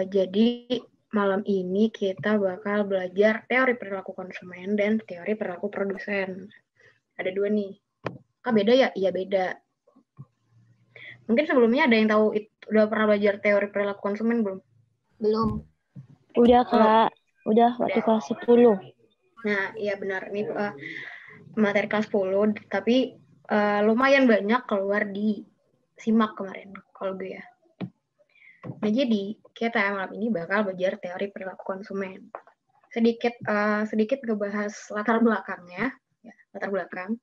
Jadi malam ini kita bakal belajar teori perilaku konsumen dan teori perilaku produsen. Ada dua nih. Kak beda ya? Iya beda. Mungkin sebelumnya ada yang tahu udah pernah belajar teori perilaku konsumen belum? Belum. Udah Kak, udah waktu kelas 10. Nah, iya benar. Ini materi kelas 10, tapi lumayan banyak keluar di SIMAK kemarin, kalau gue ya. Nah, jadi kita malam ini bakal belajar teori perilaku konsumen. Sedikit ngebahas latar belakangnya, ya, latar belakang.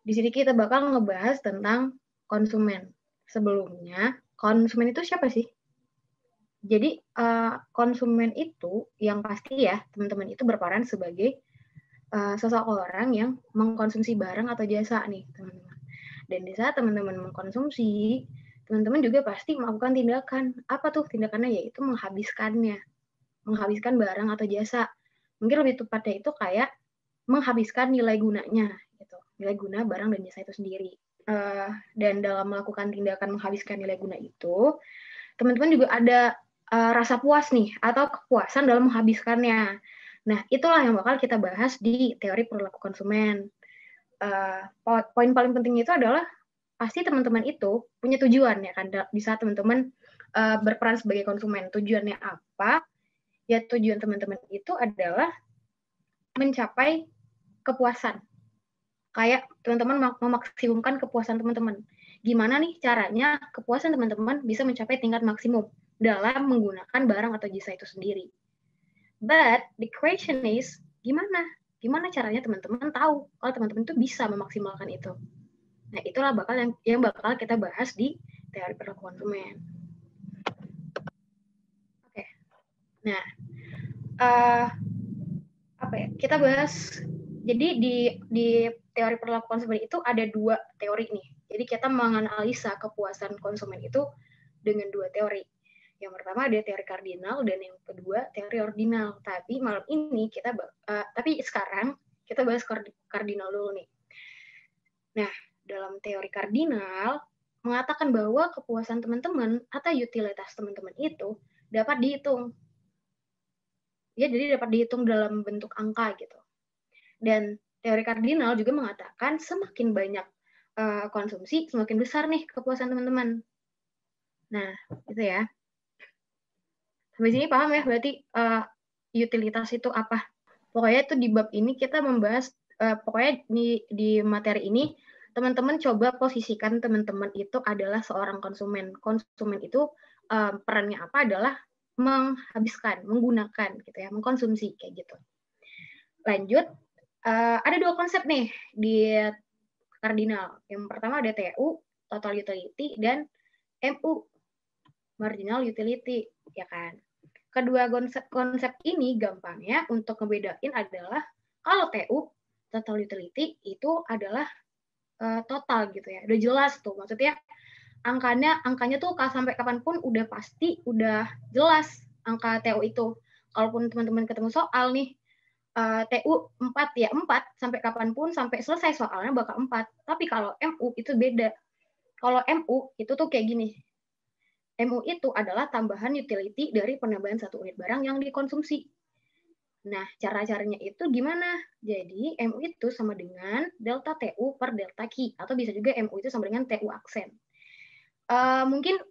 Di sini kita bakal ngebahas tentang konsumen. Sebelumnya, konsumen itu siapa sih? Jadi konsumen itu yang pasti ya, teman-teman itu berperan sebagai seseorang yang mengkonsumsi barang atau jasa nih, teman-teman. Dan di saat teman-teman mengkonsumsi, teman-teman juga pasti melakukan tindakan. Apa tuh tindakannya? Yaitu menghabiskannya. Menghabiskan barang atau jasa. Mungkin lebih tepatnya itu kayak menghabiskan nilai gunanya, gitu. Nilai guna barang dan jasa itu sendiri. Dan dalam melakukan tindakan menghabiskan nilai guna itu, teman-teman juga ada rasa puas nih, atau kepuasan dalam menghabiskannya. Nah, itulah yang bakal kita bahas di teori perilaku konsumen. Poin paling penting itu adalah pasti teman-teman itu punya tujuan ya kan, di saat teman-teman berperan sebagai konsumen. Tujuannya apa? Ya tujuan teman-teman itu adalah mencapai kepuasan. Kayak teman-teman memaksimumkan kepuasan teman-teman. Gimana nih caranya kepuasan teman-teman bisa mencapai tingkat maksimum dalam menggunakan barang atau jasa itu sendiri. But the question is, gimana? Gimana caranya teman-teman tahu kalau teman-teman itu bisa memaksimalkan itu? Nah, itulah yang bakal kita bahas di teori perilaku konsumen. Oke. Nah, apa ya? Kita bahas. Jadi di teori perilaku konsumen itu ada dua teori nih. Jadi kita menganalisa kepuasan konsumen itu dengan dua teori. Yang pertama ada teori kardinal dan yang kedua teori ordinal. Tapi malam ini tapi sekarang kita bahas kardinal dulu nih. Nah, dalam teori kardinal mengatakan bahwa kepuasan teman-teman atau utilitas teman-teman itu dapat dihitung. Ya, jadi dapat dihitung dalam bentuk angka gitu. Dan teori kardinal juga mengatakan semakin banyak konsumsi, semakin besar nih kepuasan teman-teman. Nah, itu ya. Sampai sini paham ya, berarti utilitas itu apa? Pokoknya itu di bab ini kita membahas, pokoknya di materi ini, teman-teman coba posisikan teman-teman itu adalah seorang konsumen. Konsumen itu perannya apa? Adalah menghabiskan, menggunakan, gitu ya, mengkonsumsi, kayak gitu. Lanjut, ada dua konsep nih di kardinal. Yang pertama ada TU, total utility, dan MU, marginal utility, ya kan? Kedua konsep ini gampangnya untuk ngebedain adalah kalau TU, total utility, itu adalah total gitu ya. Udah jelas tuh, maksudnya angkanya tuh sampai kapanpun udah pasti, udah jelas angka TU itu. Kalaupun teman-teman ketemu soal nih, TU 4 ya 4, sampai kapanpun, sampai selesai soalnya bakal 4. Tapi kalau MU itu beda. Kalau MU itu tuh kayak gini. MU itu adalah tambahan utility dari penambahan satu unit barang yang dikonsumsi. Nah, cara-caranya itu gimana? Jadi, MU itu sama dengan delta TU per delta Q, atau bisa juga MU itu sama dengan TU aksen. Mungkin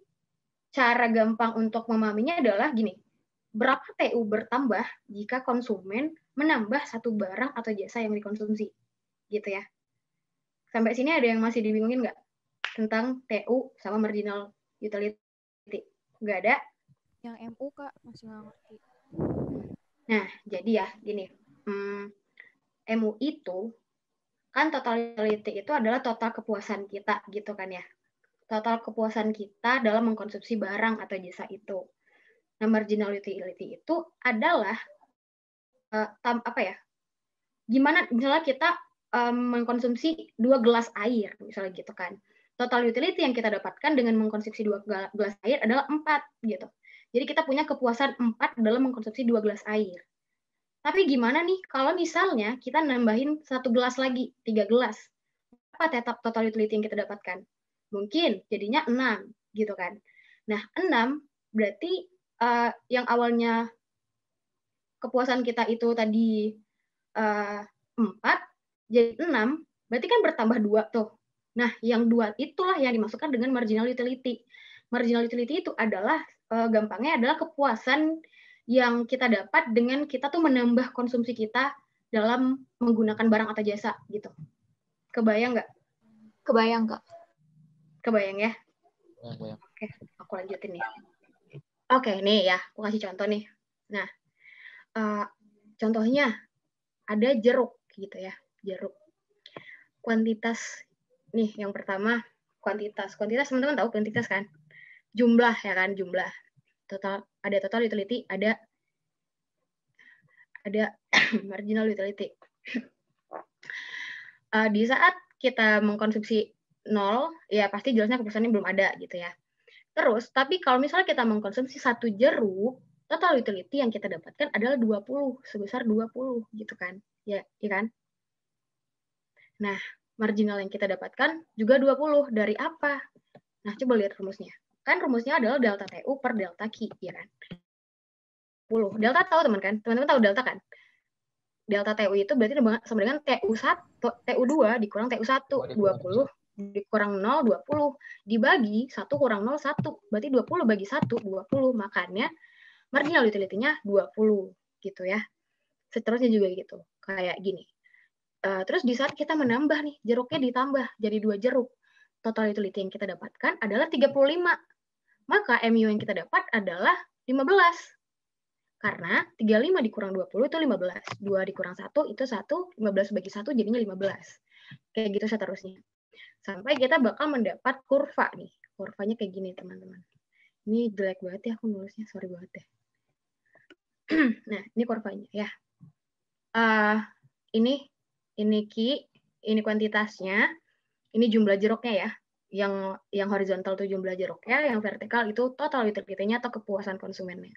cara gampang untuk memahaminya adalah gini, berapa TU bertambah jika konsumen menambah satu barang atau jasa yang dikonsumsi, gitu ya. Sampai sini ada yang masih dibingungin nggak tentang TU sama marginal utility? Nggak ada? Yang MU Kak masih nggak ngerti. Nah, jadi ya gini, MU itu kan total utility itu adalah total kepuasan kita, gitu kan ya. Total kepuasan kita dalam mengkonsumsi barang atau jasa itu. Nah, marginal utility itu adalah apa ya? Gimana misalnya kita mengkonsumsi 2 gelas air, misalnya gitu kan. Total utility yang kita dapatkan dengan mengkonsumsi 2 gelas air adalah 4 gitu. Jadi kita punya kepuasan 4 dalam mengkonsumsi 2 gelas air. Tapi gimana nih kalau misalnya kita nambahin 1 gelas lagi, 3 gelas. Apa tetap total utility yang kita dapatkan? Mungkin jadinya 6 gitu kan. Nah, 6 berarti yang awalnya kepuasan kita itu tadi 4 jadi 6, berarti kan bertambah 2 tuh. Nah, yang 2 itulah yang dimasukkan dengan marginal utility. Marginal utility itu adalah gampangnya adalah kepuasan yang kita dapat dengan kita tuh menambah konsumsi kita dalam menggunakan barang atau jasa gitu. Kebayang nggak? Kebayang, Kak. Kebayang ya? Bayang. Oke, aku lanjutin nih. Oke, nih ya, aku kasih contoh nih. Nah, contohnya ada jeruk gitu ya, jeruk. Kuantitas nih yang pertama kuantitas. Kuantitas teman-teman tahu kuantitas kan? Jumlah ya kan, jumlah. Total utility, ada marginal utility. Di saat kita mengkonsumsi 0, ya pasti jelasnya kepuasannya belum ada gitu ya. Terus, tapi kalau misalnya kita mengkonsumsi 1 jeruk, total utility yang kita dapatkan adalah 20, sebesar 20 gitu kan. Ya, iya kan? Nah, marginal yang kita dapatkan juga 20. Dari apa? Nah, coba lihat rumusnya. Kan rumusnya adalah delta TU per delta Q, ya kan? 10. Delta tahu teman kan? Teman-teman tahu delta kan? Delta TU itu berarti sama dengan TU2 dikurang TU1, 20 dikurang 0, 20. Dibagi 1 kurang 0, 1. Berarti 20 bagi 1, 20. Makanya marginal utility-nya 20. Gitu ya. Seterusnya juga gitu. Kayak gini. Terus di saat kita menambah nih, jeruknya ditambah jadi 2 jeruk. Total utility yang kita dapatkan adalah 35. Maka MU yang kita dapat adalah 15. Karena 35 dikurang 20 itu 15. 2 dikurang 1 itu 1. 15 bagi 1 jadinya 15. Kayak gitu seterusnya. Sampai kita bakal mendapat kurva nih. Kurvanya kayak gini, teman-teman. Ini jelek banget ya aku nulisnya. Sorry banget deh. Nah, ini kurvanya ya. Ini Q, ini kuantitasnya. Ini jumlah jeruknya ya. Yang horizontal itu jumlah jeruknya, yang vertikal itu total utility-nya atau kepuasan konsumennya.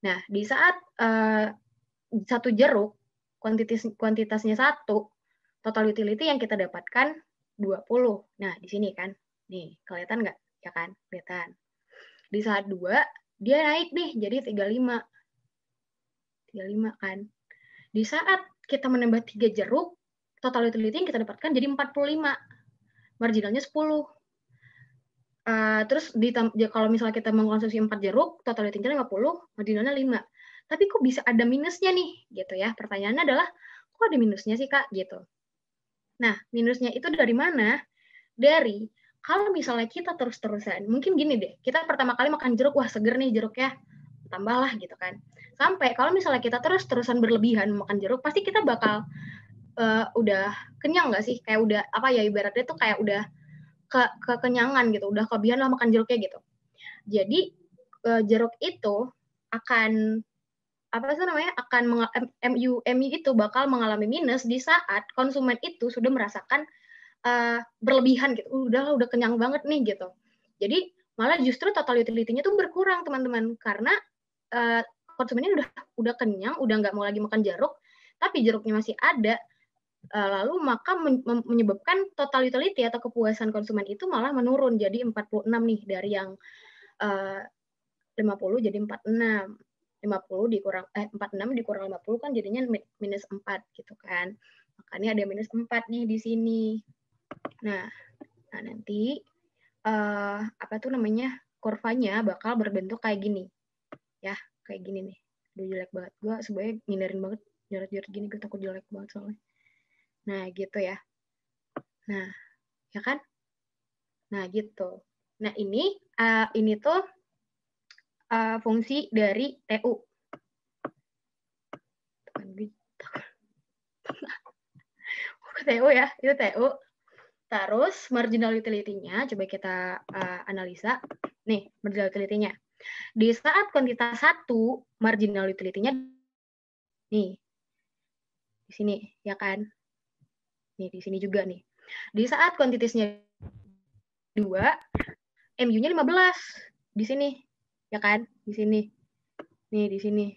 Nah, di saat 1 jeruk kuantitasnya 1, total utility yang kita dapatkan 20. Nah, di sini kan. Nih, kelihatan nggak? Ya kan? Kelihatan. Di saat 2, dia naik nih jadi 35. 35 kan. Di saat kita menambah 3 jeruk, total utility yang kita dapatkan jadi 45. Marginalnya 10. Terus kalau misalnya kita mengkonsumsi 4 jeruk, total utility-nya 50, marginalnya 5. Tapi kok bisa ada minusnya nih? Gitu ya. Pertanyaannya adalah, kok ada minusnya sih, Kak? Gitu. Nah, minusnya itu dari mana? Dari, kalau misalnya kita terus-terusan, mungkin gini deh, kita pertama kali makan jeruk, wah seger nih jeruknya, tambahlah gitu kan. Sampai kalau misalnya kita terus-terusan berlebihan makan jeruk, pasti kita bakal udah kenyang nggak sih? Kayak udah, apa ya, ibaratnya tuh kayak udah kekenyangan gitu, udah kelebihan lah makan jeruknya gitu. Jadi, jeruk itu akan MU itu bakal mengalami minus di saat konsumen itu sudah merasakan berlebihan gitu, udah kenyang banget nih gitu. Jadi malah justru total utility-nya tuh berkurang teman-teman, karena konsumennya udah kenyang, udah nggak mau lagi makan jeruk, tapi jeruknya masih ada, lalu maka menyebabkan total utility atau kepuasan konsumen itu malah menurun jadi 46 nih, dari yang 50 jadi 46. 50 dikurang 46 dikurang 50 kan jadinya minus 4 gitu kan. Makanya ada minus 4 nih di sini. Nah nanti kurvanya bakal berbentuk kayak gini. Ya, kayak gini nih. Udah jelek banget. Gue sebenarnya ngindarin banget jorot-jorot gini, gue takut jelek banget soalnya. Nah, gitu ya. Nah, ya kan? Nah, gitu. Nah, ini tuh fungsi dari TU. TU ya, itu TU. Terus marginal utility-nya, coba kita analisa. Nih, marginal utility-nya. Di saat kuantitas 1, marginal utility-nya nih. Di sini, ya kan? Nih, di sini juga nih. Di saat kuantitasnya 2, MU-nya 15. Di sini, ya kan? Di sini. Nih, di sini.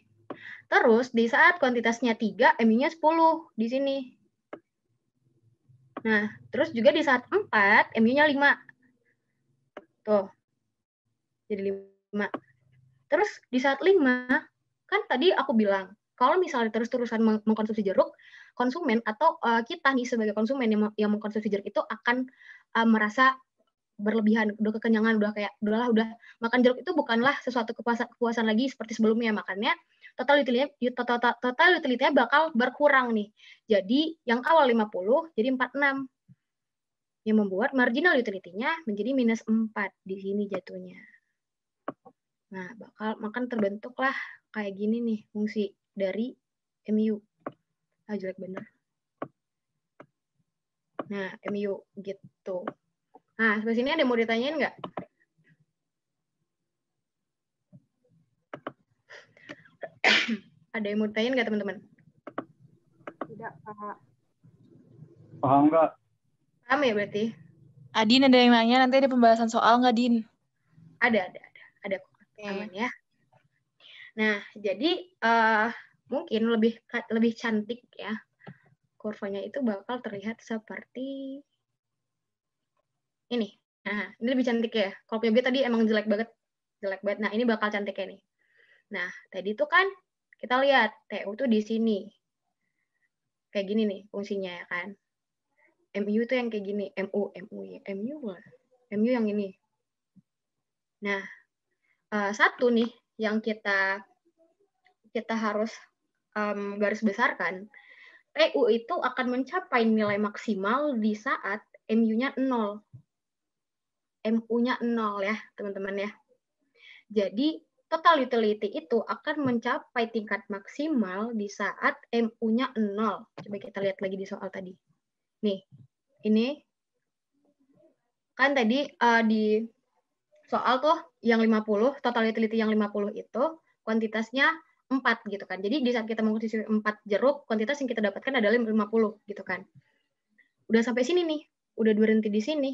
Terus, di saat kuantitasnya 3, MU-nya 10. Di sini. Nah, terus juga di saat 4, MU-nya 5. Tuh. Jadi 5. Terus di saat 5, kan tadi aku bilang, kalau misalnya terus-terusan mengkonsumsi jeruk, konsumen atau kita nih sebagai konsumen yang mengkonsumsi jeruk itu akan merasa berlebihan, udah kekenyangan, udah makan jeruk itu bukanlah sesuatu kepuasan lagi seperti sebelumnya. Makanya total utility-nya bakal berkurang nih. Jadi yang awal 50 jadi 46. Yang membuat marginal utility-nya menjadi minus 4 di sini jatuhnya. Nah, makan terbentuklah kayak gini nih fungsi dari MU. Jelek bener. Nah, MU gitu. Nah, sampai sini ada yang mau ditanyain nggak? Ada yang mau ditanyain nggak, teman-teman? Tidak, Kak. Paham nggak? Paham ya berarti? Adin ada yang nanya, nanti ada pembahasan soal nggak, Din? Ada aman ya. Nah, jadi mungkin lebih cantik ya. Kurvanya itu bakal terlihat seperti ini. Nah, ini lebih cantik ya. Kalau punya gue tadi emang jelek banget. Nah, ini bakal cantiknya nih. Nah, tadi tuh kan kita lihat TU tuh di sini. Kayak gini nih fungsinya ya kan. MU tuh yang kayak gini. MU yang ini. Nah, satu nih yang kita harus garis besarkan, TU itu akan mencapai nilai maksimal di saat MU-nya 0. MU-nya 0 ya, teman-teman ya. Jadi, total utility itu akan mencapai tingkat maksimal di saat MU-nya 0. Coba kita lihat lagi di soal tadi. Nih, ini kan tadi di soal tuh yang 50, total utility yang 50 itu kuantitasnya 4 gitu kan. Jadi di saat kita mengkonsumsi 4 jeruk, kuantitas yang kita dapatkan adalah 50 gitu kan. Udah sampai sini nih, udah berhenti di sini.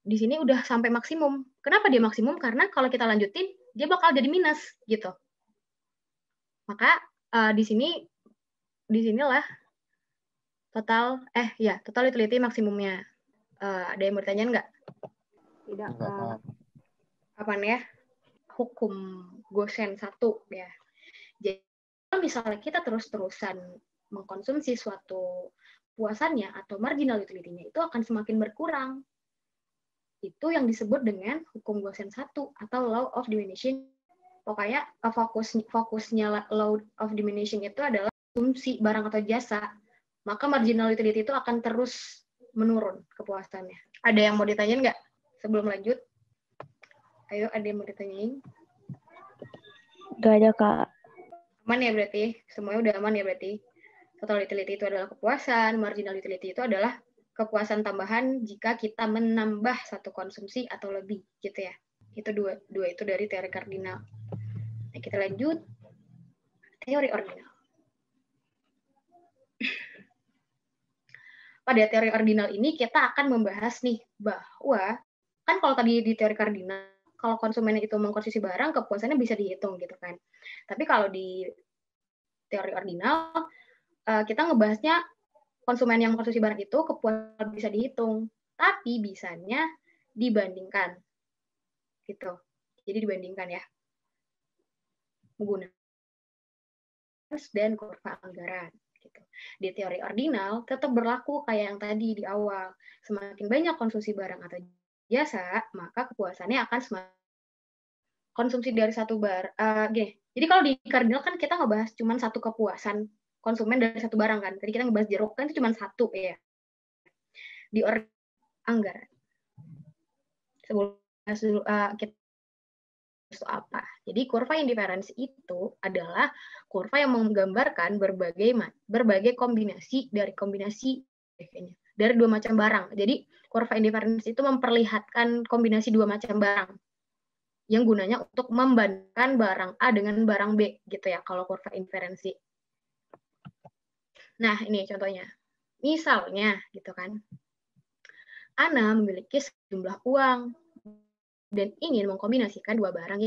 Di sini udah sampai maksimum. Kenapa dia maksimum? Karena kalau kita lanjutin, dia bakal jadi minus gitu. Maka disinilah total utility maksimumnya. Ada yang mau ditanyain nggak? Tidak, Kak. Apaan ya? Hukum Gosen 1 ya. Jadi kalau misalnya kita terus-terusan mengkonsumsi suatu puasannya atau marginal utility-nya itu akan semakin berkurang. Itu yang disebut dengan hukum Gosen 1 atau law of diminishing. Pokoknya fokusnya law of diminishing itu adalah konsumsi barang atau jasa, maka marginal utility itu akan terus menurun kepuasannya. Ada yang mau ditanyain nggak sebelum lanjut? Ayo, ada yang mau ditanyain? Gak ada, Kak. Aman ya berarti? Semuanya udah aman ya berarti? Total utility itu adalah kepuasan, marginal utility itu adalah kepuasan tambahan jika kita menambah satu konsumsi atau lebih, gitu ya. Itu dua itu dari teori kardinal. Nah, kita lanjut. Teori ordinal. Pada teori ordinal ini kita akan membahas nih bahwa kan kalau tadi di teori kardinal kalau konsumen itu mengkonsumsi barang kepuasannya bisa dihitung gitu kan. Tapi kalau di teori ordinal kita ngebahasnya konsumen yang mengkonsumsi barang itu kepuasan bisa dihitung, tapi bisanya dibandingkan gitu. Jadi dibandingkan ya menggunakan dan kurva anggaran. Gitu. Di teori ordinal tetap berlaku kayak yang tadi di awal. Semakin banyak konsumsi barang atau jasa, maka kepuasannya akan semakin konsumsi dari satu Jadi kalau di kardinal kan kita ngebahas cuma satu kepuasan konsumen dari satu barang kan. Tadi kita ngebahas jeruk kan itu cuma satu ya. Di anggaran. Sebelum kita itu apa? Jadi kurva indiferensi itu adalah kurva yang menggambarkan berbagai kombinasi dari dua macam barang. Jadi kurva indiferensi itu memperlihatkan kombinasi dua macam barang yang gunanya untuk membandingkan barang A dengan barang B gitu ya kalau kurva indiferensi. Nah, ini contohnya. Misalnya gitu kan. Ana memiliki sejumlah uang dan ingin mengkombinasikan dua barang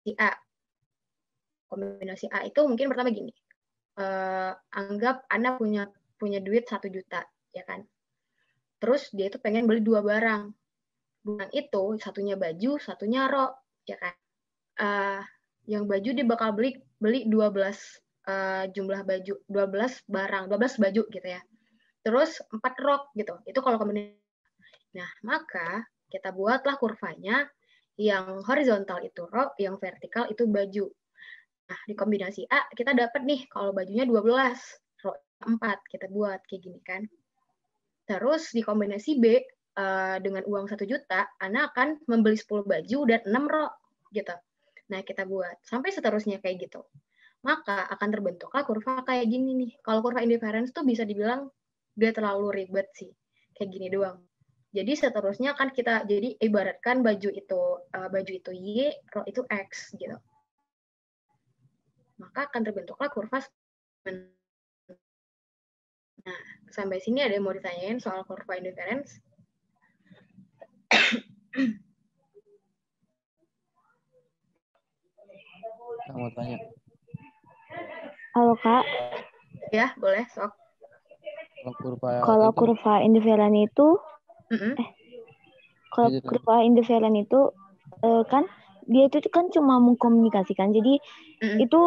si A. Kombinasi A itu mungkin pertama gini. Anggap Ana punya duit 1 juta, ya kan. Terus dia itu pengen beli 2 barang. bulan itu satunya baju, satunya rok, ya kan? Yang baju dia bakal beli 12 jumlah baju, 12 barang, 12 baju gitu ya. Terus 4 rok gitu. Itu kalau kombinasi. Nah, maka kita buatlah kurvanya yang horizontal itu rok, yang vertikal itu baju. Nah, di kombinasi A kita dapat nih kalau bajunya 12, rok 4 kita buat kayak gini kan. Terus di kombinasi B dengan uang 1 juta, Ana akan membeli 10 baju dan 6 rok gitu. Nah, kita buat sampai seterusnya kayak gitu. Maka akan terbentuklah kurva kayak gini nih. Kalau kurva indifference tuh bisa dibilang dia terlalu ribet sih. Kayak gini doang. Jadi seterusnya kan kita jadi ibaratkan baju itu Y, rho itu X gitu. Maka akan terbentuklah kurva. Nah, sampai sini ada yang mau ditanyain soal kurva indifference? Mau tanya. Halo Kak, Ya, boleh, sok. kalau kurva indifferent itu, kalau Iya, kurva indifferent itu kan dia itu kan cuma mengkomunikasikan. Jadi itu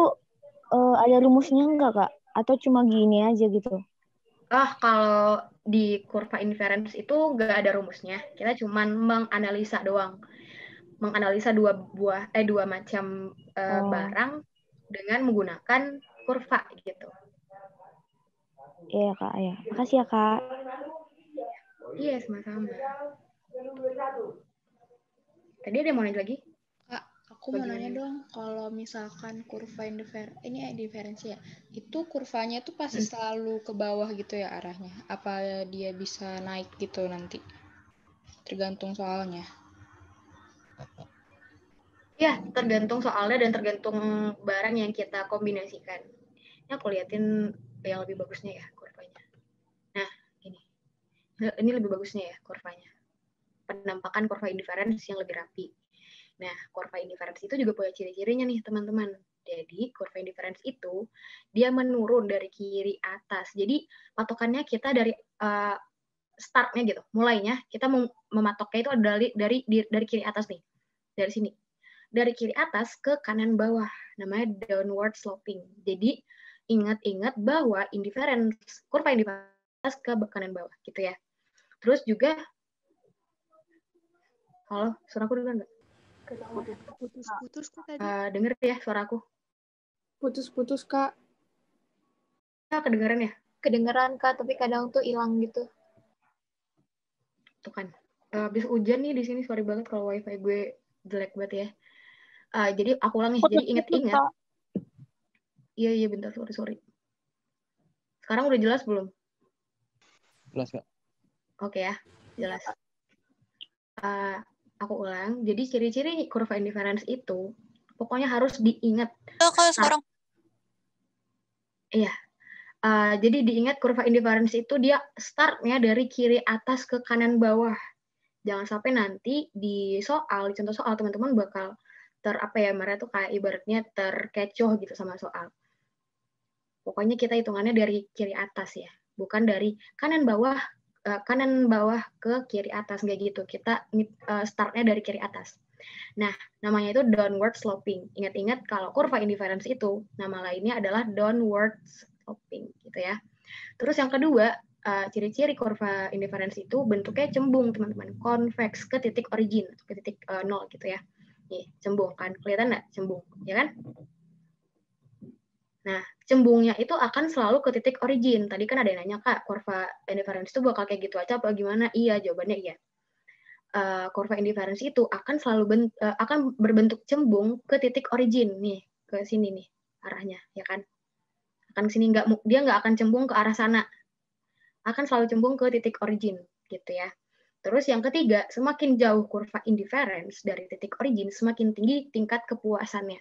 ada rumusnya enggak Kak? Atau cuma gini aja gitu? Kalau di kurva indifference itu nggak ada rumusnya. Kita cuma menganalisa doang. Menganalisa dua macam barang dengan menggunakan kurva gitu. Iya Kak, ya. Makasih ya Kak. Iya, sama-sama. Tadi ada yang mau nanya lagi? Kak, aku mau nanya dong, kalau misalkan kurva diferensi ya, itu kurvanya tuh pasti selalu ke bawah gitu ya arahnya? Apa dia bisa naik gitu nanti? Tergantung soalnya. Ya, tergantung soalnya dan tergantung barang yang kita kombinasikan. Ini aku liatin yang lebih bagusnya ya kurvanya. Nah, ini lebih bagusnya ya kurvanya. Penampakan kurva indifference yang lebih rapi. Nah, kurva indifference itu juga punya ciri-cirinya nih, teman-teman. Jadi, kurva indifference itu dia menurun dari kiri atas. Jadi, patokannya kita dari startnya gitu, mulainya kita mematoknya itu dari kiri atas nih, dari sini. Dari kiri atas ke kanan bawah, namanya downward sloping. Jadi, ingat-ingat bahwa kurva indifference ke kanan bawah, gitu ya. Terus juga, halo, suaraku dengar nggak? Putus-putus Kak tadi. Denger ya suaraku? Putus-putus Kak. Kedengeran ya? Kedengeran Kak, tapi kadang tuh hilang gitu. Tuh kan. Habis hujan nih di sini, sorry banget kalau wifi gue jelek banget ya. Jadi aku ulang nih. Jadi ingat-ingat. Iya bentar, sorry. Sekarang udah jelas belum? Jelas Kak. Oke ya, jelas. Aku ulang. Jadi ciri-ciri kurva indifference itu pokoknya harus diingat. Kalau sekarang. Iya. Jadi diingat kurva indifference itu dia startnya dari kiri atas ke kanan bawah. Jangan sampai nanti di contoh soal teman-teman bakal mereka tuh kayak ibaratnya terkecoh gitu sama soal. Pokoknya kita hitungannya dari kiri atas ya, bukan dari kanan bawah ke kiri atas, nggak gitu. Kita startnya dari kiri atas. Nah, namanya itu downward sloping. Ingat-ingat kalau kurva indifference itu nama lainnya adalah downward sloping gitu ya. Terus yang kedua, ciri-ciri kurva indifference itu bentuknya cembung, teman-teman. Convex ke titik origin, ke titik 0 gitu ya. Nih, cembung kan. Kelihatan nggak cembung, ya kan? Nah, cembungnya itu akan selalu ke titik origin. Tadi kan ada yang nanya, Kak, kurva indifference itu bakal kayak gitu aja apa gimana? Iya, jawabannya iya. Kurva indifference itu akan akan berbentuk cembung ke titik origin nih, ke sini nih arahnya, ya kan? Akan ke sini, dia nggak akan cembung ke arah sana. Akan selalu cembung ke titik origin, gitu ya. Terus yang ketiga, semakin jauh kurva indifference dari titik origin, semakin tinggi tingkat kepuasannya.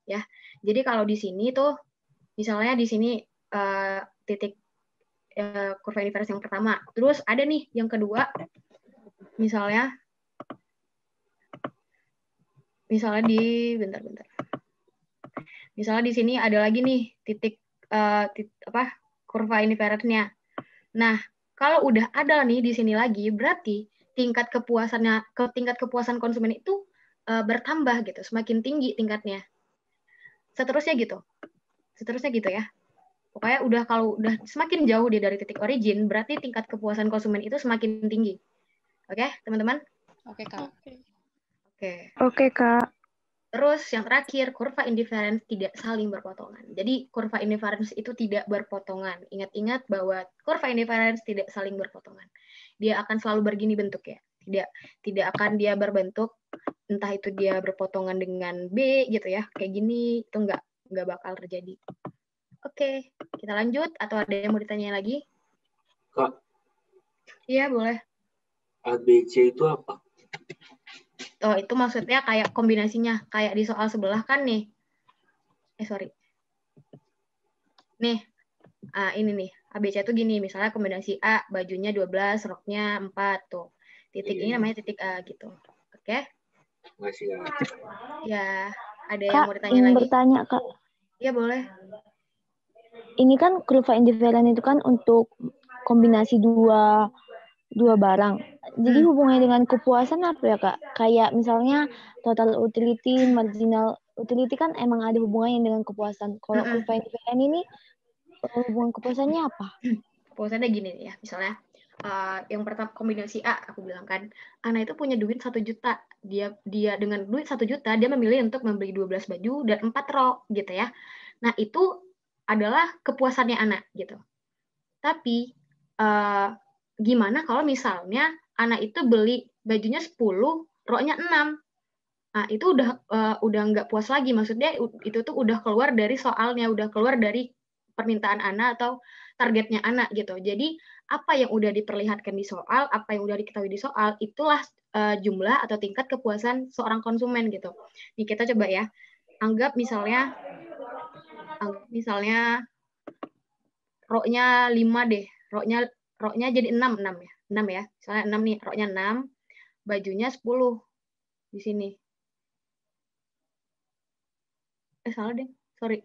Ya, jadi kalau di sini tuh, misalnya di sini titik kurva indifference yang pertama, terus ada nih yang kedua, misalnya bentar. Misalnya di sini ada lagi nih titik kurva indifference-nya. Nah, kalau udah ada nih di sini lagi, berarti tingkat kepuasan konsumen itu bertambah gitu, semakin tinggi tingkatnya. Seterusnya gitu ya. Pokoknya kalau udah semakin jauh dia dari titik origin, berarti tingkat kepuasan konsumen itu semakin tinggi. Oke, teman-teman? Oke, Kak. Oke, Kak. Terus yang terakhir, kurva indifference tidak saling berpotongan. Jadi kurva indifference itu tidak berpotongan. Ingat-ingat bahwa kurva indifference tidak saling berpotongan. Dia akan selalu begini bentuknya. Tidak akan dia berbentuk, entah itu dia berpotongan dengan B gitu ya, kayak gini, itu nggak bakal terjadi. Oke, kita lanjut. Atau ada yang mau ditanya lagi? Kak, Iya, boleh. ABC itu apa? Oh, itu maksudnya kayak kombinasinya. Kayak di soal sebelah kan nih. Sorry. Nih, ini nih. ABC itu gini. Misalnya kombinasi A, bajunya 12, roknya 4. Tuh. Titik ini namanya titik A gitu. Oke? Masih ya. Ya, ada yang Kak, mau ditanya ingin lagi? bertanya, Kak. Iya, boleh. Ini kan kurva indifferent itu kan untuk kombinasi dua barang. Jadi hubungannya dengan kepuasan apa ya, Kak? Kayak misalnya total utility, marginal utility kan emang ada hubungannya dengan kepuasan. Kalau kurva indifferent ini hubungan kepuasannya apa? Kepuasannya gini ya, misalnya yang pertama kombinasi A, aku bilang kan, Ana itu punya duit 1 juta. Dia dengan duit 1 juta, dia memilih untuk membeli 12 baju dan 4 rok gitu ya. Nah, itu adalah kepuasannya Ana gitu. Tapi gimana kalau misalnya Ana itu beli bajunya 10, roknya 6. Nah, itu udah nggak puas lagi. Maksudnya itu tuh udah keluar dari soalnya, udah keluar dari permintaan Ana atau targetnya Ana gitu. Jadi apa yang udah diperlihatkan di soal, apa yang udah diketahui di soal, itulah jumlah atau tingkat kepuasan seorang konsumen gitu. Nih kita coba ya. Anggap misalnya roknya 5 deh. Roknya jadi 6 ya. 6 ya. Misalnya 6 nih, roknya 6, bajunya 10 di sini. Salah deh. Sorry.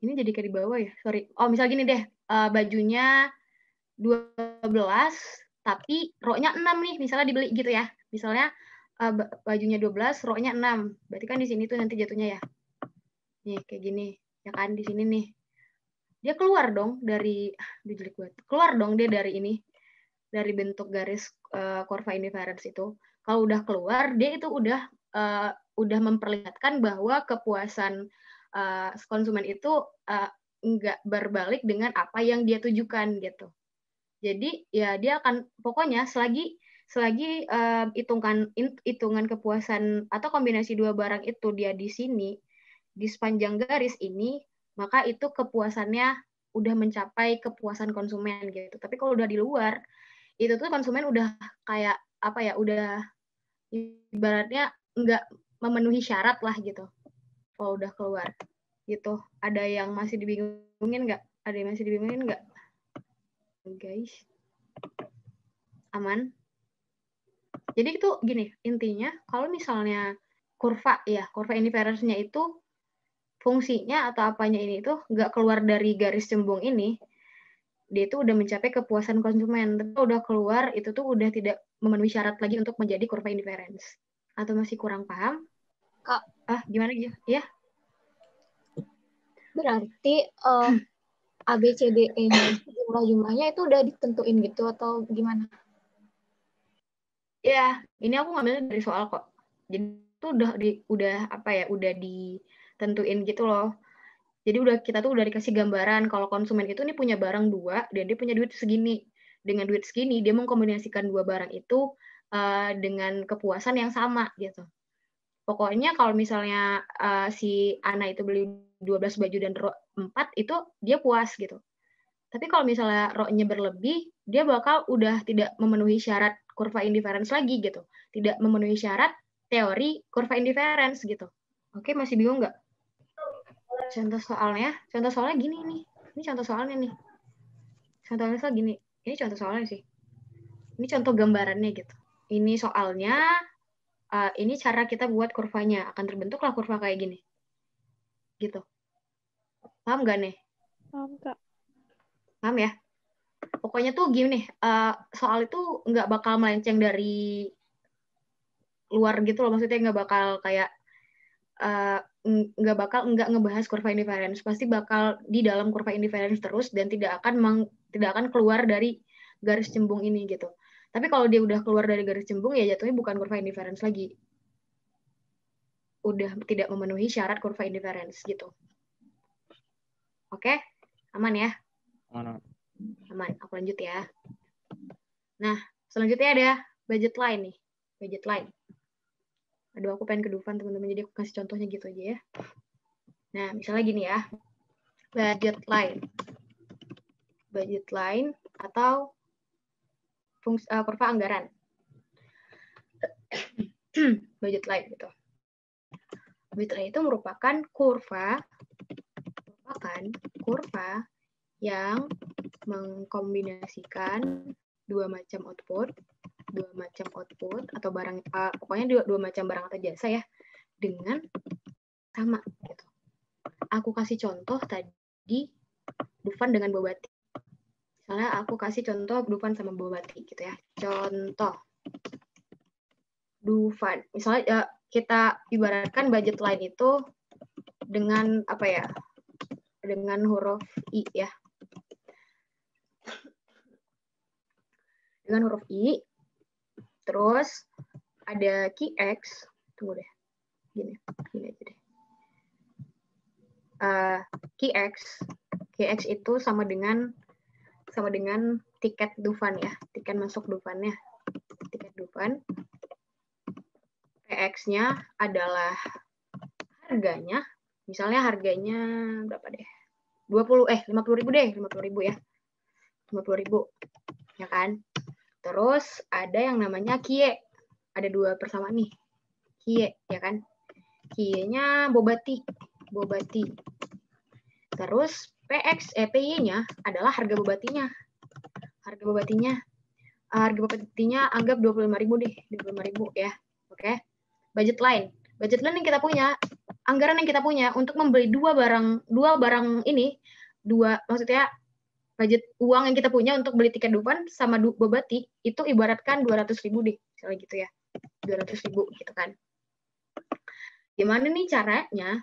Ini jadi kayak di bawah ya. Sorry. Oh, misal gini deh. Bajunya 12, tapi roknya 6 nih. Misalnya dibeli gitu ya. Misalnya bajunya 12, roknya 6. Berarti kan di sini tuh nanti jatuhnya ya. Nih, kayak gini. Ya kan, di sini nih. Dia keluar dong dari, keluar dong dia dari ini. Dari bentuk garis kurva indifference itu. Kalau udah keluar, dia itu udah memperlihatkan bahwa kepuasan konsumen itu nggak berbalik dengan apa yang dia tujukan gitu. Jadi ya dia akan pokoknya selagi hitungan kepuasan atau kombinasi dua barang itu dia di sini di sepanjang garis ini, maka itu kepuasannya udah mencapai kepuasan konsumen gitu. Tapi kalau udah di luar, itu tuh konsumen udah kayak apa ya, udah ibaratnya nggak memenuhi syarat lah gitu. Kalau udah keluar gitu. Ada yang masih dibingungin nggak? Ada yang masih dibingungin nggak? Guys, aman? Jadi itu gini, intinya kalau misalnya kurva indifference-nya itu fungsinya atau apanya ini tuh nggak keluar dari garis cembung ini, dia itu udah mencapai kepuasan konsumen. Tapi udah keluar, itu tuh udah tidak memenuhi syarat lagi untuk menjadi kurva indifference. Atau masih kurang paham? Kak. Gimana gitu? Ya? Berarti ABCDE-nya jumlah-jumlahnya itu udah ditentuin gitu atau gimana? Ya, ini aku ngambilnya dari soal kok. Jadi itu udah ditentuin gitu loh. Jadi kita tuh udah dikasih gambaran kalau konsumen itu nih punya barang 2 dan dia punya duit segini. Dengan duit segini dia mengkombinasikan 2 barang itu dengan kepuasan yang sama gitu. Pokoknya kalau misalnya si Ana itu beli 12 baju dan rok 4 itu dia puas gitu. Tapi kalau misalnya roknya berlebih, dia bakal udah tidak memenuhi syarat kurva indifference lagi gitu. Tidak memenuhi syarat teori kurva indifference gitu. Oke, masih bingung nggak? Contoh soalnya gini nih. Ini contoh soalnya nih. Contohnya gini. Ini contoh soalnya sih. Ini contoh gambarannya gitu. Ini soalnya, ini cara kita buat kurvanya. Akan terbentuklah kurva kayak gini. Gitu. Paham nggak nih? Paham, Kak. Paham ya? pokoknya tuh gini nih, soal itu nggak bakal melenceng dari luar gitu loh, maksudnya nggak bakal kayak nggak ngebahas kurva indifference, pasti bakal di dalam kurva indifference terus dan tidak akan keluar dari garis cembung ini gitu. Tapi kalau dia udah keluar dari garis cembung ya jatuhnya bukan kurva indifference lagi, udah tidak memenuhi syarat kurva indifference gitu. Oke, aman ya? Aman, aku lanjut ya. Nah, selanjutnya ada budget line nih. Budget line. Aduh, aku pengen ke Dufan, teman-teman. Jadi aku kasih contohnya gitu aja ya. Nah, misalnya gini ya. Budget line. Budget line atau kurva anggaran. Budget line gitu. Budget line itu merupakan kurva yang mengkombinasikan dua macam output atau barang, pokoknya dua macam barang atau jasa ya, dengan sama gitu. Aku kasih contoh tadi Dufan dengan Bobati. Misalnya aku kasih contoh Dufan sama Bobati gitu ya. Contoh Dufan, misalnya kita ibaratkan budget line itu dengan apa ya? Dengan huruf I ya. Dengan huruf I, terus ada key X, tunggu deh, gini aja deh. Key X itu sama dengan tiket Dufan ya, tiket masuk Dufannya, tiket Dufan. PX-nya adalah harganya, misalnya harganya berapa deh? 50.000 deh, 50.000 ya. 50.000 ya kan? Terus ada yang namanya kie. Ada dua persamaan nih. Kie ya kan? Kie-nya Bobati. Terus PY-nya adalah harga Bobatinya. Harga Bobatinya anggap 25.000 deh, 25.000 ya. Oke. Budget line yang kita punya, anggaran yang kita punya untuk membeli dua barang ini, maksudnya budget uang yang kita punya untuk beli tiket Dufan sama Bobati itu ibaratkan 200.000 deh, misalnya gitu ya. 200.000 gitu kan. Gimana nih caranya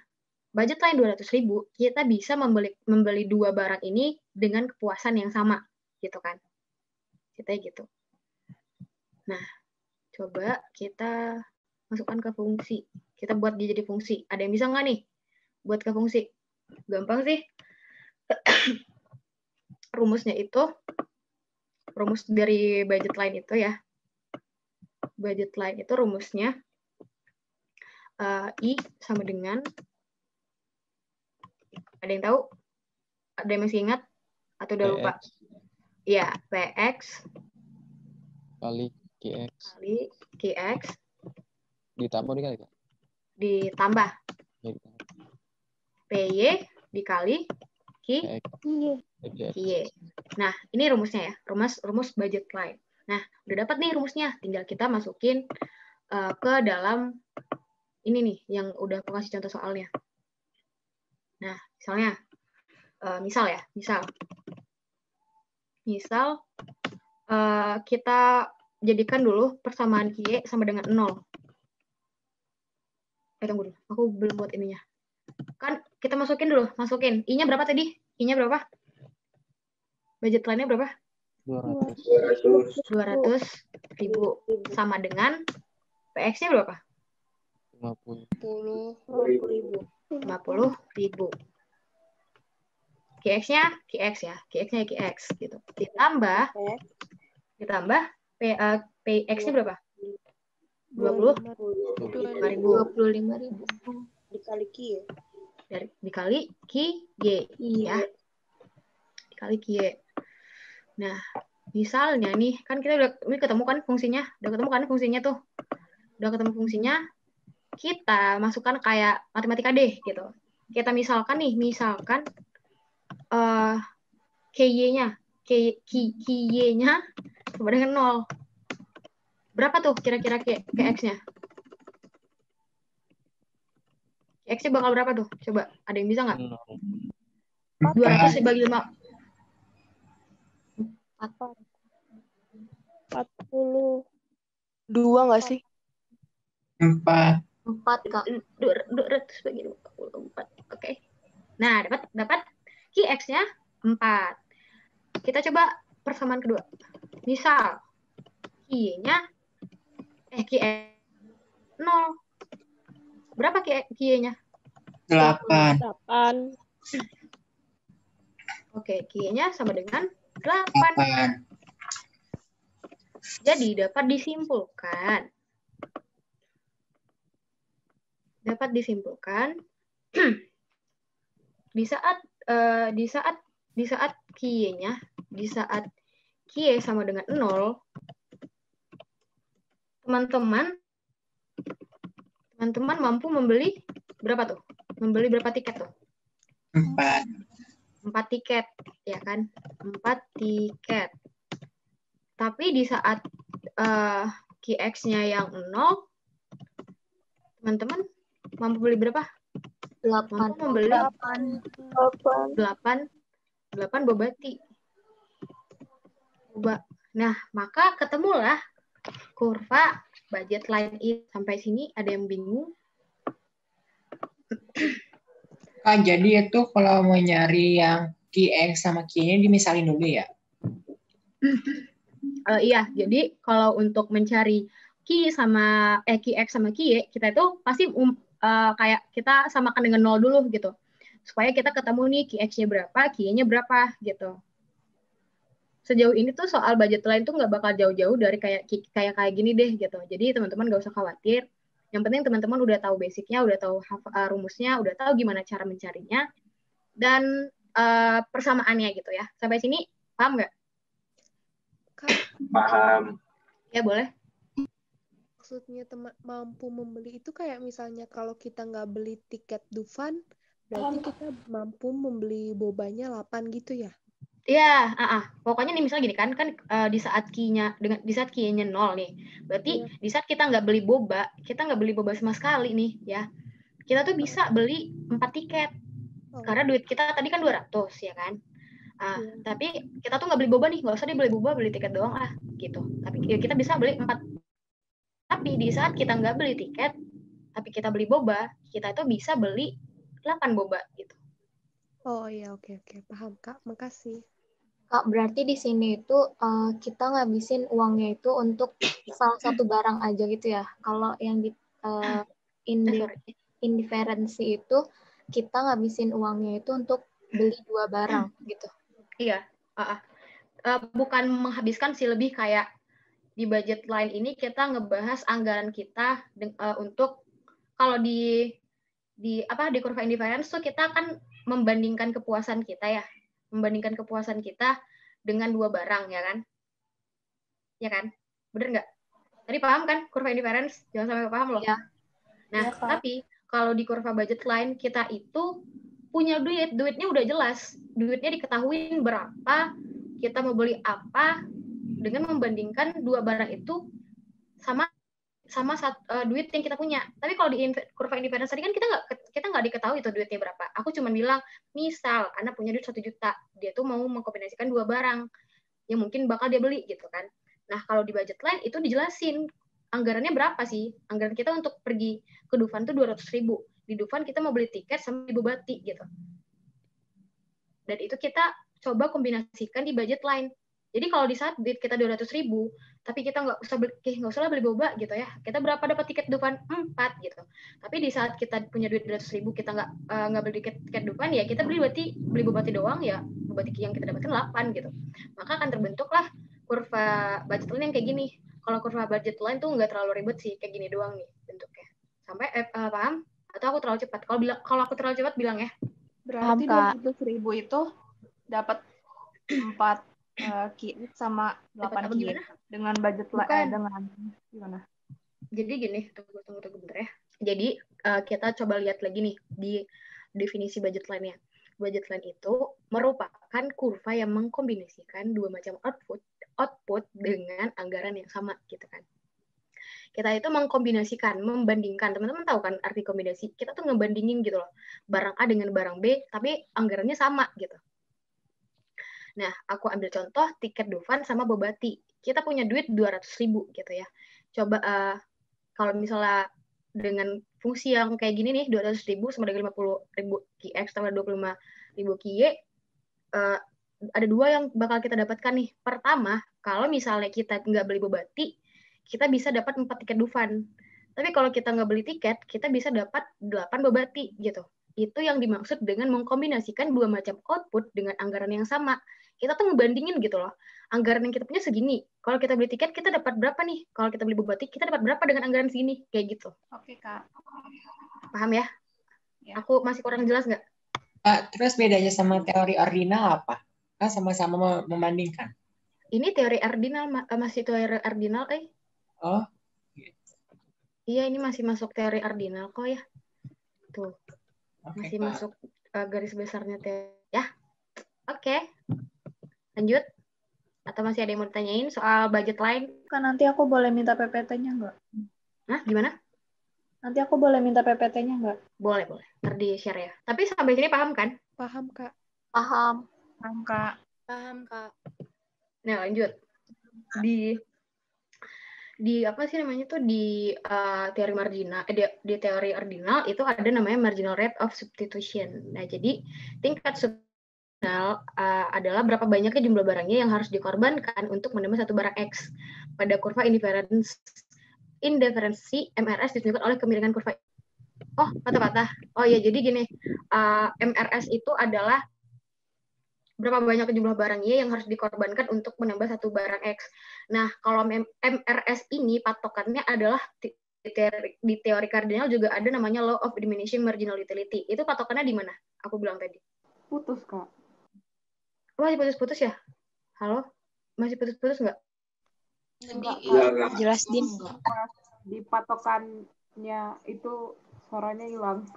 budget line 200.000 kita bisa membeli dua barang ini dengan kepuasan yang sama gitu kan. Kita gitu. Nah, coba kita masukkan ke fungsi. Kita buat dia jadi fungsi. Ada yang bisa nggak nih buat ke fungsi? Gampang sih. Rumus dari budget line itu ya. Budget line itu rumusnya I sama dengan, ada yang tahu? Ada yang masih ingat? Atau udah lupa? Iya, PX kali KX ditambah dikali kan? Ditambah PY dikali Q. Nah, ini rumusnya ya, rumus budget line. Nah, udah dapat nih rumusnya, tinggal kita masukin ke dalam ini nih, yang udah aku kasih contoh soalnya. Nah, misalnya, misal kita jadikan dulu persamaan Q sama dengan 0. Tunggu dulu, aku belum buat ininya. Kan kita masukin. I-nya berapa tadi? I-nya berapa? Budget line-nya berapa? 200.000 sama dengan PX-nya berapa? 50.000. KX-nya KX gitu. Ditambah PX-nya berapa? 25.000 dikali Q ya. Dikali Q ya. Dikali Q. Nah, misalnya nih, kan kita udah ketemu kan fungsinya? Udah ketemu fungsinya, kita masukkan kayak matematika deh gitu. Kita misalkan KY-nya sama dengan 0. Berapa tuh kira-kira KX-nya? KX-nya bakal berapa tuh? Coba, ada yang bisa nggak? 200 dibagi 5. 40. 2 nggak sih? 4. Kak. 200 bagi 24. Oke. Nah, dapat QX-nya 4. Kita coba persamaan kedua. Misal QX 0. Berapa QX-nya? 8. Oke, QX-nya sama dengan 8. Jadi dapat disimpulkan di saat QX sama dengan 0, teman-teman mampu membeli berapa tuh? Membeli berapa tiket tuh? 4. 4 tiket, ya kan? 4 tiket. Tapi di saat QX-nya yang 0, teman-teman mampu beli berapa? 8. Mampu membeli 8 boba tea. Nah, maka ketemulah kurva budget line ini. Sampai sini ada yang bingung? Kak, jadi itu kalau mau nyari yang QX sama QY dimisalin dulu ya? Iya, jadi kalau untuk mencari QX sama QY, kita itu pasti kayak kita samakan dengan 0 dulu gitu. Supaya kita ketemu nih QX-nya berapa, QY-nya berapa gitu. Sejauh ini tuh soal budget line tuh nggak bakal jauh-jauh dari kayak gini deh gitu. Jadi teman-teman nggak usah khawatir. Yang penting teman-teman udah tahu basicnya, udah tahu rumusnya, udah tahu gimana cara mencarinya, dan persamaannya gitu ya. Sampai sini paham nggak? Paham. Ya boleh. Maksudnya mampu membeli itu kayak misalnya kalau kita nggak beli tiket Dufan, berarti kita mampu membeli bobanya 8 gitu ya? Iya, pokoknya nih misalnya gini kan di saat Q-nya 0 nih, berarti di saat kita nggak beli boba sama sekali nih ya, kita tuh bisa beli 4 tiket, karena duit kita tadi kan 200 ya kan, tapi kita tuh nggak beli boba nih, nggak usah dibeli boba, beli tiket doang lah gitu, tapi kita bisa beli 4. Tapi di saat kita nggak beli tiket, tapi kita beli boba, kita tuh bisa beli 8 boba gitu. Oh iya, oke. Paham, Kak. Makasih. Kak, berarti di sini itu kita ngabisin uangnya itu untuk salah satu barang aja gitu ya. Kalau yang di indiferensi itu kita ngabisin uangnya itu untuk beli 2 barang gitu. Iya. Bukan menghabiskan sih, lebih kayak di budget line ini kita ngebahas anggaran kita untuk kalau di kurva indifference tuh kita kan membandingkan kepuasan kita dengan 2 barang ya kan, bener nggak? Tadi paham kan kurva indifference? Jangan sampai paham loh. Ya. Nah ya, tapi kalau di kurva budget line kita itu punya duitnya udah jelas, duitnya diketahui berapa, kita mau beli apa, dengan membandingkan 2 barang itu sama duit yang kita punya. Tapi kalau di kurva indifference tadi kan kita nggak diketahui itu duitnya berapa. Aku cuma bilang, misal Anda punya duit 1 juta, dia tuh mau mengkombinasikan 2 barang yang mungkin bakal dia beli gitu kan. Nah kalau di budget line itu dijelasin anggarannya berapa sih. Anggaran kita untuk pergi ke Dufan tuh 200.000. Di Dufan kita mau beli tiket sama ibu bati gitu. Dan itu kita coba kombinasikan di budget line. Jadi kalau di saat duit kita 200.000, tapi kita nggak usah beli boba gitu ya. Kita berapa dapat tiket Dufan? 4 gitu. Tapi di saat kita punya duit 200.000, kita nggak beli tiket Dufan, ya kita beli boba tea doang ya. Boba tea yang kita dapatkan 8 gitu. Maka akan terbentuklah kurva budget line yang kayak gini. Kalau kurva budget line tuh nggak terlalu ribet sih, kayak gini doang nih bentuknya. Sampai paham? Atau aku terlalu cepat? Kalau aku terlalu cepat bilang ya. Berarti 200.000 itu dapat 4 QX sama 8 QX dengan budget dengan gimana? Jadi gini, tunggu bentar ya. Jadi kita coba lihat lagi nih di definisi budget line-nya. Budget line itu merupakan kurva yang mengkombinasikan 2 macam output dengan anggaran yang sama gitu kan. Kita itu mengkombinasikan, membandingkan. Teman-teman tahu kan arti kombinasi? Kita tuh ngebandingin gitu loh. Barang A dengan barang B, tapi anggarannya sama gitu. Nah, aku ambil contoh tiket Dufan sama Bobati. Kita punya duit 200.000 gitu ya. Coba kalau misalnya dengan fungsi yang kayak gini nih, 200.000 sama dengan 50.000 QX tambah 25.000 QY, ada dua yang bakal kita dapatkan nih. Pertama, kalau misalnya kita nggak beli Bobati, kita bisa dapat 4 tiket Dufan. Tapi kalau kita nggak beli tiket, kita bisa dapat 8 Bobati gitu. Itu yang dimaksud dengan mengkombinasikan dua macam output dengan anggaran yang sama. Kita tuh ngebandingin gitu loh. Anggaran yang kita punya segini. Kalau kita beli tiket, kita dapat berapa nih? Kalau kita beli Bobati, kita dapat berapa dengan anggaran segini? Kayak gitu. Oke, Kak. Paham ya? Aku masih kurang jelas nggak? Terus bedanya sama teori ordinal apa? Kan sama-sama membandingkan. Ini teori ordinal, masih teori ordinal, Oh. Iya, ini masih masuk teori ordinal kok ya. Tuh. Masih Pak. masuk garis besarnya teori. Ya. Oke. Lanjut. Atau masih ada yang mau ditanyain soal budget line? Kan nanti aku boleh minta PPT-nya nggak? Nah, gimana? Nanti aku boleh minta PPT-nya nggak? Boleh. Ntar di-share ya. Tapi sampai sini paham kan? Paham, Kak. Paham. Paham, Kak. Paham, Kak. Nah, lanjut. Di apa sih namanya tuh di teori marginal, di teori ordinal itu ada namanya marginal rate of substitution. Nah, jadi tingkat substitusional adalah berapa banyaknya jumlah barangnya yang harus dikorbankan untuk menambah satu barang X. Pada kurva indiferensi MRS ditunjukkan oleh kemiringan kurva. Oh, patah-patah. Oh ya, jadi gini, MRS itu adalah berapa banyak jumlah barangnya yang harus dikorbankan untuk menambah satu barang X. Nah, kalau MRS ini patokannya adalah di teori kardinal juga ada namanya law of diminishing marginal utility. Itu patokannya di mana? Aku bilang tadi. Putus, Kak. Masih putus-putus ya? Halo? Masih putus-putus nggak? Jelas, Din. Di patokannya itu suaranya hilang.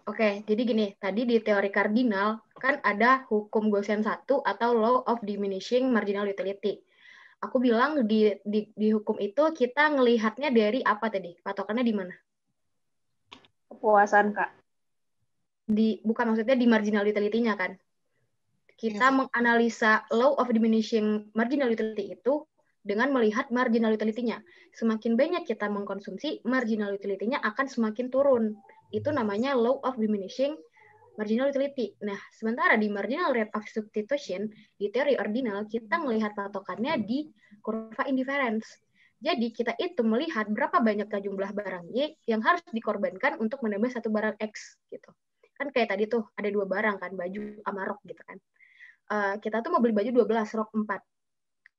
Oke, jadi gini, tadi di teori kardinal kan ada hukum Gaussian 1 atau law of diminishing marginal utility. Aku bilang di hukum itu kita ngelihatnya dari apa tadi? Patokannya di mana? Kepuasan, Kak. Bukan, maksudnya di marginal utility-nya kan. Kita menganalisa law of diminishing marginal utility itu dengan melihat marginal utility-nya. Semakin banyak kita mengkonsumsi, marginal utility-nya akan semakin turun. Itu namanya law of diminishing marginal utility. Nah, sementara di marginal rate of substitution, di teori ordinal, kita melihat patokannya di kurva indifference. Jadi, kita itu melihat berapa banyaknya jumlah barang Y yang harus dikorbankan untuk menambah satu barang X. Gitu. Kan kayak tadi tuh, ada dua barang kan, baju sama rok gitu kan. Kita tuh mau beli baju 12, rok 4.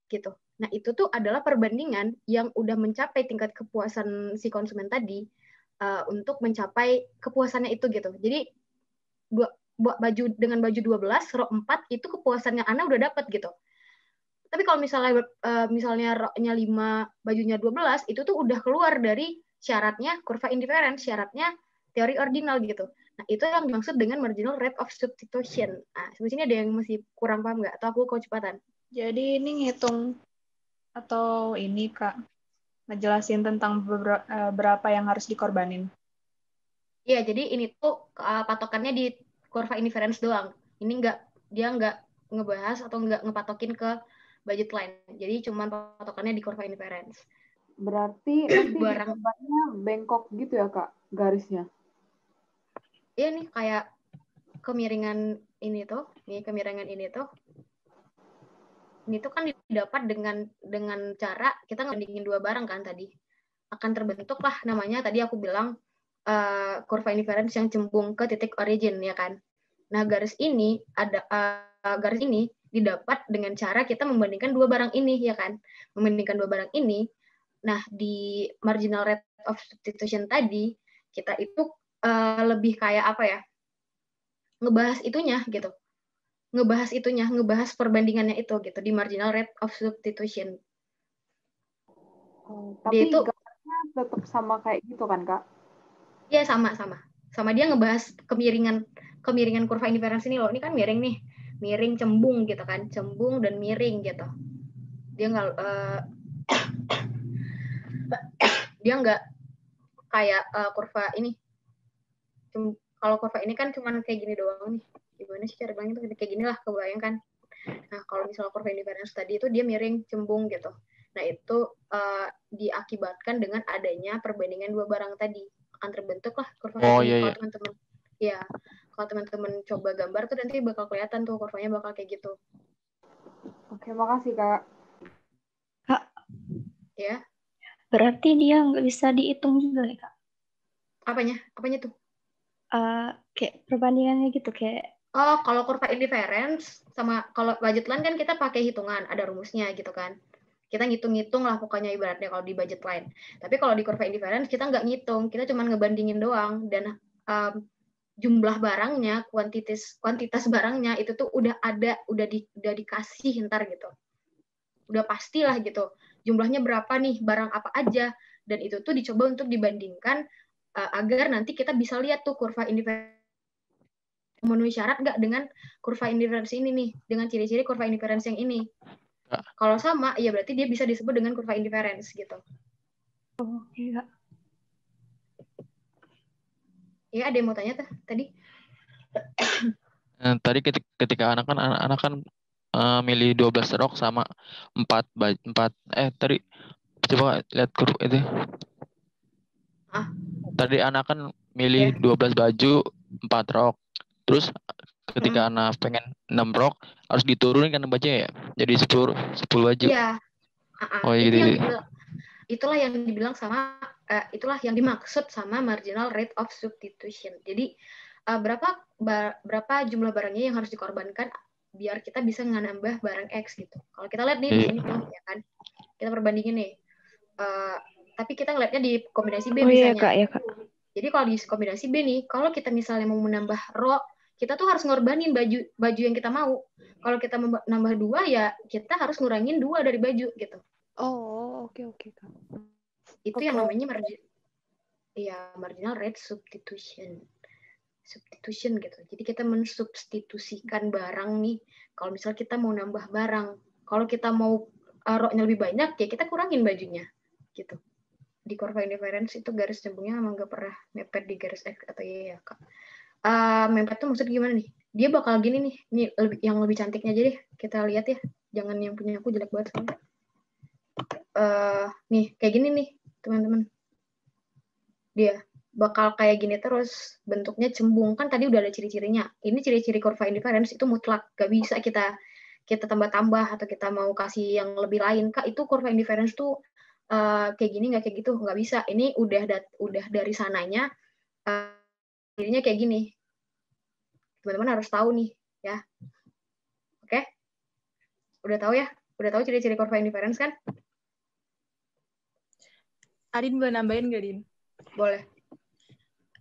Gitu. Nah, itu tuh adalah perbandingan yang udah mencapai tingkat kepuasan si konsumen tadi untuk mencapai kepuasannya itu gitu. Jadi baju dengan baju 12, rok 4 itu kepuasannya Ana udah dapat gitu. Tapi kalau misalnya roknya 5, bajunya 12, itu tuh udah keluar dari syaratnya kurva indifference, syaratnya teori ordinal gitu. Nah, itu yang dimaksud dengan marginal rate of substitution. Nah, sampai sini ada yang masih kurang paham nggak? Atau aku kecepatan? Jadi ini ngitung atau ini, Kak, ngejelasin tentang berapa yang harus dikorbanin. Iya, jadi ini tuh patokannya di kurva indifference doang. Ini dia nggak ngebahas atau nggak ngepatokin ke budget line. Jadi cuma patokannya di kurva indifference. Berarti nanti gambarnya bengkok gitu ya, Kak, garisnya? Iya nih, kayak kemiringan ini tuh. Ini tuh kan didapat dengan cara kita ngebandingin dua barang kan tadi. Akan terbentuk lah namanya, tadi aku bilang, kurva indifference yang cembung ke titik origin, ya kan. Nah, garis ini didapat dengan cara kita membandingkan dua barang ini, ya kan. Membandingkan dua barang ini. Nah, di marginal rate of substitution tadi, kita itu lebih kayak apa ya? Ngebahas perbandingannya itu gitu di marginal rate of substitution. Tapi itu gambarnya tetap sama kayak gitu kan, Kak? Iya, sama. Dia ngebahas kemiringan kurva indifference ini loh. Ini kan miring nih. Miring cembung gitu kan. Cembung dan miring gitu. Dia nggak kayak kurva ini. Kalau kurva ini kan cuma kayak gini doang nih. Gimana sih cara bilangnya tuh kayak gini lah, kebayangkan. Nah, kalau misalnya kurva indifference tadi itu dia miring, cembung gitu. Nah, itu diakibatkan dengan adanya perbandingan dua barang tadi. Akan terbentuk lah kurva kayak gini. Kalau teman-teman, ya, kalau teman-teman coba gambar tuh nanti bakal kelihatan tuh kurvanya bakal kayak gitu. Oke, makasih Kak. Kak. Ya. Berarti dia nggak bisa dihitung juga ya, Kak? Apanya? Apanya tuh? Kayak perbandingannya gitu, kayak... Oh, kalau kurva indifference sama kalau budget line kan kita pakai hitungan, ada rumusnya gitu kan. Kita ngitung-ngitung lah pokoknya ibaratnya kalau di budget line. Tapi kalau di kurva indifference kita nggak ngitung, kita cuma ngebandingin doang dan jumlah barangnya, kuantitas barangnya itu tuh udah ada, udah dikasih ntar gitu. Udah pastilah gitu. Jumlahnya berapa nih, barang apa aja, dan itu tuh dicoba untuk dibandingkan agar nanti kita bisa lihat tuh kurva indifference memenuhi syarat nggak dengan kurva indifference ini nih, dengan ciri-ciri kurva indifference yang ini. Kalau sama, ya berarti dia bisa disebut dengan kurva indifference gitu. Oh, iya. Ya, ada yang mau tanya tadi? Tadi ketika anak kan milih 12 rok sama 4 tadi coba lihat kurva itu. Tadi anak kan milih 12 baju, 4 rok. Terus ketika anak pengen 6 rok harus diturunin kan bajunya ya. Jadi 10 baju. Iya. Oh, gitu. Itulah yang dibilang sama itulah yang dimaksud sama marginal rate of substitution. Jadi berapa jumlah barangnya yang harus dikorbankan biar kita bisa nambah barang X gitu. Kalau kita lihat nih di sini tuh ya kan. Kita perbandingin nih. Tapi kita ngeliatnya di kombinasi B misalnya. Kak, ya, Kak. Jadi kalau di kombinasi B nih, kalau kita misalnya mau menambah row, kita tuh harus ngorbanin baju yang kita mau. Kalau kita menambah 2 ya kita harus ngurangin 2 dari baju gitu. Oh, oke Kak. Itu yang namanya marginal rate substitution gitu. Jadi kita mensubstitusikan barang nih. Kalau misalnya kita mau nambah barang, kalau kita mau roknya lebih banyak ya kita kurangin bajunya gitu. Di kurva indifference itu garis cembungnya emang nggak pernah mepet di garis X atau Y ya Kak. Mepet tuh maksud gimana nih? Dia bakal gini nih. Nih yang lebih cantiknya aja deh. Kita lihat ya. Jangan yang punya aku jelek banget soalnya. Nih kayak gini nih teman-teman. Dia bakal kayak gini terus, bentuknya cembung. Kan tadi udah ada ciri-cirinya. Ini ciri-ciri kurva indifference itu mutlak, gak bisa kita tambah-tambah atau kita mau kasih yang lebih lain. Kak, itu kurva indifference tuh kayak gini nggak kayak gitu, nggak bisa. Ini udah dari sananya jadinya kayak gini. Teman-teman harus tahu nih ya. Oke? Udah tahu ya? Udah tahu ciri-ciri kurva indifference kan? Adin boleh nambahin nggak, Din? Boleh.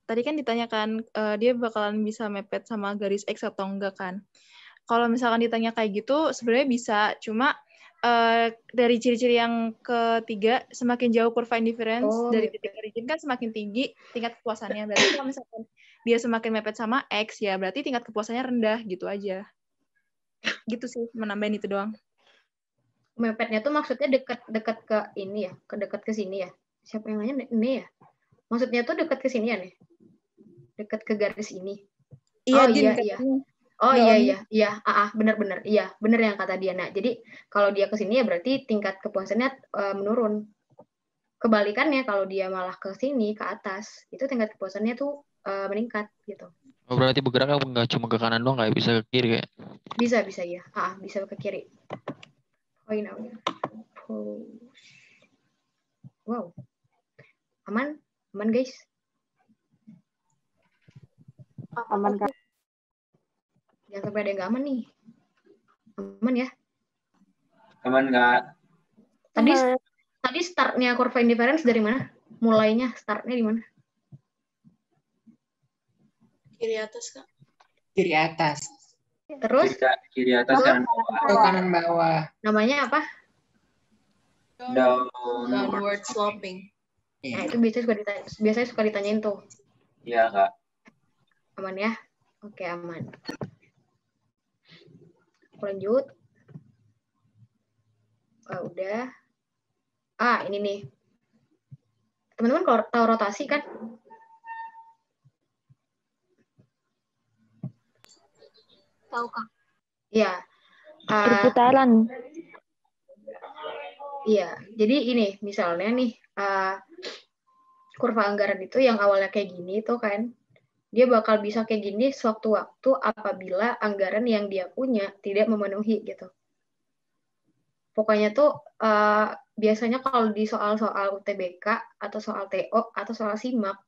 Tadi kan ditanyakan dia bakalan bisa mepet sama garis X atau enggak kan? Kalau misalkan ditanya kayak gitu, sebenarnya bisa. Cuma dari ciri-ciri yang ketiga, semakin jauh kurva indifference dari titik origin kan semakin tinggi tingkat kepuasannya. Berarti kalau misalkan dia semakin mepet sama X, ya berarti tingkat kepuasannya rendah, gitu aja. Gitu sih, menambahin itu doang. Mepetnya tuh maksudnya dekat ke ini ya, dekat ke sini ya. Siapa yang nanya ini ya? Maksudnya tuh dekat ke sini ya nih? Dekat ke garis ini. Iya, iya. Oh iya. Benar-benar. Iya, benar yang kata Diana. Jadi kalau dia ke sini ya berarti tingkat kepuasannya menurun. Kebalikannya kalau dia malah ke sini ke atas, itu tingkat kepuasannya tuh meningkat gitu. Oh, berarti bergerak nggak cuma ke kanan doang, nggak bisa ke kiri kayak? Bisa ya. Bisa ke kiri. Point out. Wow. Aman guys. Aman Kak. Jangan sampai ada yang nggak aman nih. Aman ya? Aman nggak? Tadi startnya kurva indifference dari mana? Mulainya startnya di mana? Kiri atas Kak. Kiri atas. Terus? Kiri atas kanan bawah. Atau kanan bawah. Namanya apa? Downward sloping. Nah, itu biasanya suka ditanyain tuh. Iya, Kak. Aman ya? Oke, aman. Lanjut. Udah. Ini nih. Teman-teman kalau tahu rotasi kan? Tahu, Kak. Iya. Perputaran. Iya, jadi ini misalnya nih kurva anggaran itu yang awalnya kayak gini tuh kan, dia bakal bisa kayak gini sewaktu-waktu apabila anggaran yang dia punya tidak memenuhi gitu. Pokoknya tuh biasanya kalau di soal-soal UTBK atau soal TO atau soal SIMAK,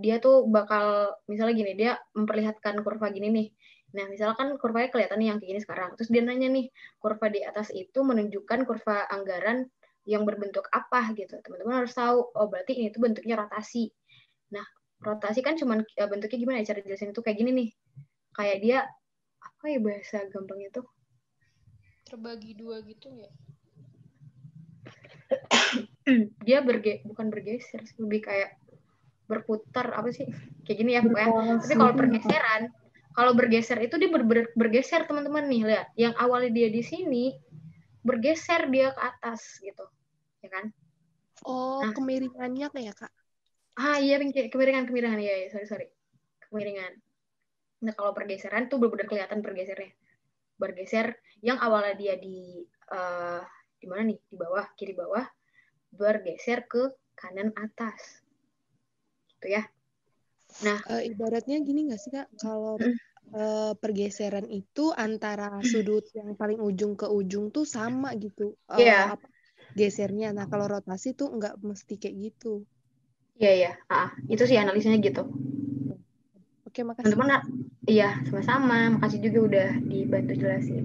dia tuh bakal misalnya gini, dia memperlihatkan kurva gini nih. Nah, misalkan kurvanya kelihatan nih yang kayak gini sekarang. Terus dia nanya nih, kurva di atas itu menunjukkan kurva anggaran yang berbentuk apa gitu. Teman-teman harus tahu, oh berarti ini tuh bentuknya rotasi. Nah, rotasi kan cuman bentuknya gimana ya, cara jelasin itu kayak gini nih. Kayak dia, apa ya bahasa gampangnya tuh? Terbagi dua gitu ya? Dia bukan bergeser, lebih kayak berputar, apa sih? Kayak gini ya, pokoknya. Tapi kalau bergeser itu dia bergeser teman-teman nih, lihat. Yang awalnya dia di sini, bergeser dia ke atas gitu. Ya kan? Oh, kemiringannya kayak Kak? Iya, kemiringan. Iya, sorry. Kemiringan. Nah, kalau pergeseran tuh benar-benar kelihatan pergesernya. Bergeser yang awalnya dia di mana nih? Di bawah, kiri bawah, bergeser ke kanan atas. Gitu ya. Nah, ibaratnya gini nggak sih Kak, kalau pergeseran itu antara sudut yang paling ujung ke ujung tuh sama gitu, gesernya. Nah, kalau rotasi tuh nggak mesti kayak gitu. Iya. Itu sih analisanya gitu. Oke, makasih. Teman-teman, iya sama-sama. Makasih juga udah dibantu jelasin.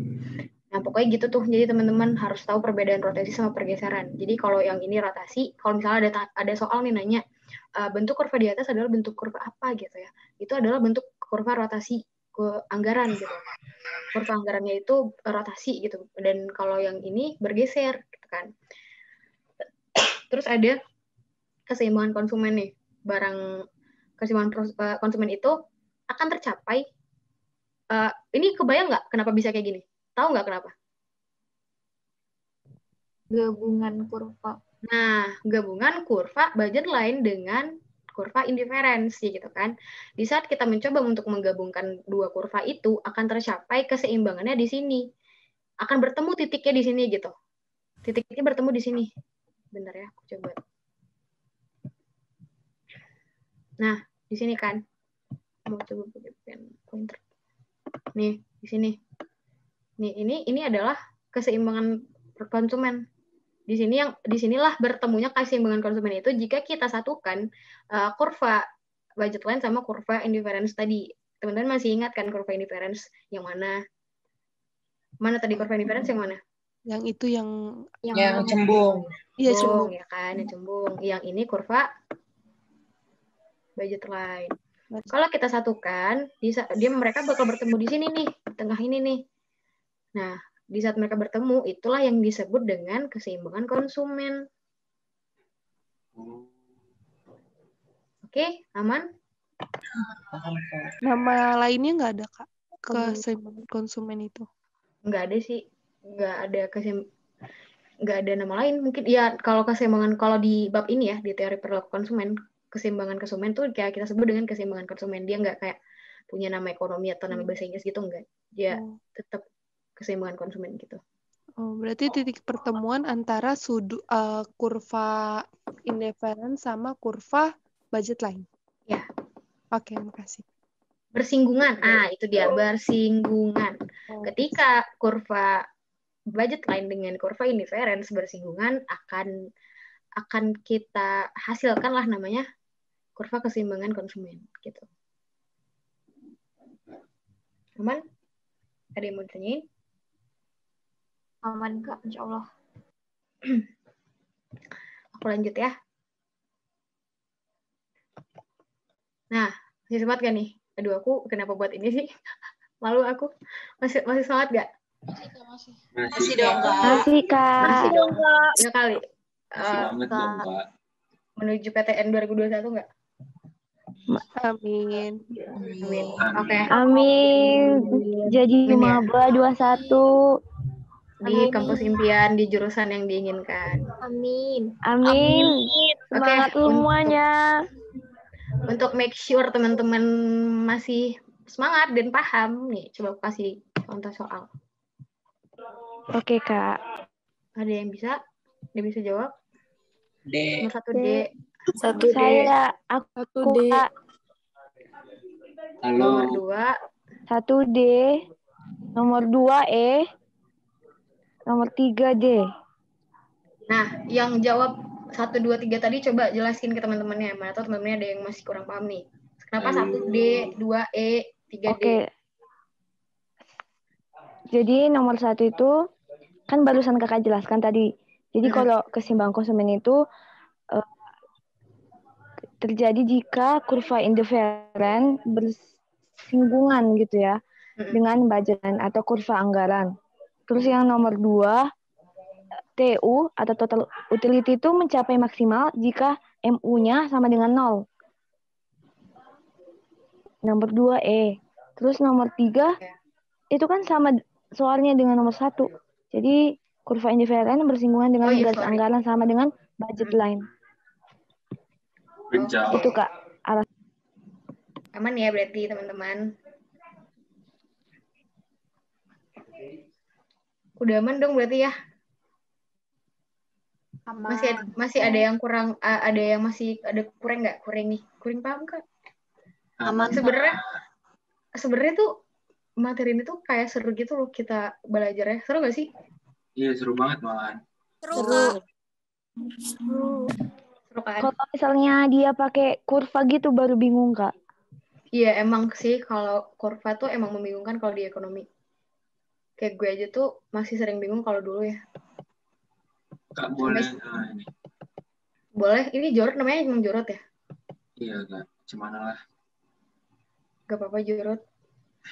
Nah, pokoknya gitu tuh. Jadi teman-teman harus tahu perbedaan rotasi sama pergeseran. Jadi kalau yang ini rotasi, kalau misalnya ada soal nih nanya, bentuk kurva di atas adalah bentuk kurva apa gitu ya. Itu adalah bentuk kurva rotasi ke anggaran gitu. Kurva anggarannya itu rotasi gitu. Dan kalau yang ini bergeser gitu kan. Terus ada keseimbangan konsumen nih. Keseimbangan konsumen itu akan tercapai. Ini kebayang nggak kenapa bisa kayak gini? Tahu nggak kenapa? Gabungan kurva. Nah, gabungan kurva budget line dengan kurva indiferensi gitu kan. Di saat kita mencoba untuk menggabungkan dua kurva itu, akan tercapai keseimbangannya di sini. Akan bertemu titiknya di sini gitu. Titiknya bertemu di sini. Bentar ya, aku coba. Nah, di sini kan. Mau coba pakai pen pointer. Nih, di sini. Nih, ini adalah keseimbangan konsumen. Disinilah bertemunya keseimbangan konsumen itu jika kita satukan kurva budget line sama kurva indiference tadi. Teman-teman masih ingat kan kurva indiference yang mana? Mana tadi kurva indiference yang mana? Yang itu yang cembung. Iya, cembung. Ya kan, yang cembung. Yang ini kurva budget line. Kalau kita satukan, mereka bakal bertemu di sini nih, di tengah ini nih. Nah, di saat mereka bertemu, itulah yang disebut dengan keseimbangan konsumen. Oke, aman? Nama lainnya nggak ada, Kak? Keseimbangan konsumen itu? Nggak ada sih. Nggak ada nama lain. Mungkin ya kalau keseimbangan, kalau di bab ini ya, di teori perilaku konsumen, keseimbangan konsumen tuh kayak kita sebut dengan keseimbangan konsumen. Dia nggak kayak punya nama ekonomi atau nama bahasa Inggris gitu, enggak. Dia tetap keseimbangan konsumen gitu. Oh, berarti titik pertemuan antara kurva indiference sama kurva budget line. Ya. Oke, makasih. Bersinggungan. Itu dia, bersinggungan. Ketika kurva budget line dengan kurva indiference bersinggungan, akan kita hasilkanlah namanya kurva keseimbangan konsumen gitu. Aman? Ada yang mau ditanyain? Aman Kak, insya Allah. Aku lanjut ya. Nah, masih semangat gak nih? Aduh, aku kenapa buat ini sih? Malu aku. Masih semangat gak? Masih dong, Kak. Masih, Kak. Masih dong, Kak. Ya kali. Banget dong, Kak. Menuju PTN 2021 nggak? Amin. Oke. Amin. Jadi maba 21. Di kampus impian, di jurusan yang diinginkan. Amin. Semangat semuanya. Untuk make sure teman-teman masih semangat dan paham, nih coba aku kasih contoh soal. Oke, Kak. Ada yang bisa? Dia bisa jawab? D. Nomor 1 D. 1 D. Aku 1 D. Kak. Halo. Nomor 2. 1 D. Nomor 2 E. Nomor 3 D. Nah, yang jawab 1, 2, 3 tadi coba jelasin ke teman-temannya. Mana tahu teman-temannya ada yang masih kurang paham nih. Kenapa 1 D, 2 E, 3 D? Oke. Jadi nomor 1 itu kan barusan kakak jelaskan tadi. Jadi kalau keseimbangan konsumen itu terjadi jika kurva indiferen bersinggungan gitu ya dengan budget atau kurva anggaran. Terus yang nomor 2 TU atau total utility itu mencapai maksimal jika MU-nya sama dengan 0. Nomor 2 E. Terus nomor 3 itu kan sama soalnya dengan nomor 1. Jadi kurva indiferen bersinggungan dengan garis anggaran sama dengan budget line. Itu Kak. Aman ya berarti teman-teman. Udah aman dong berarti ya. Aman. Masih ada yang kurang, ada yang masih ada kurang nggak? Kurang nih, kurang paham Kak? Aman. Sebenarnya tuh materi ini tuh kayak seru gitu loh kita belajarnya. Seru nggak sih? Iya, seru banget malahan. Seru, Kak. Seru kan? Kalau misalnya dia pakai kurva gitu baru bingung Kak. Iya emang sih kalau kurva tuh emang membingungkan kalau di ekonomi. Kayak gue aja tuh masih sering bingung kalau dulu ya. Kak boleh ini. Boleh, ini Jorot namanya emang Jorot ya? Iya Kak, cuman lah. Gak apa-apa Jorot.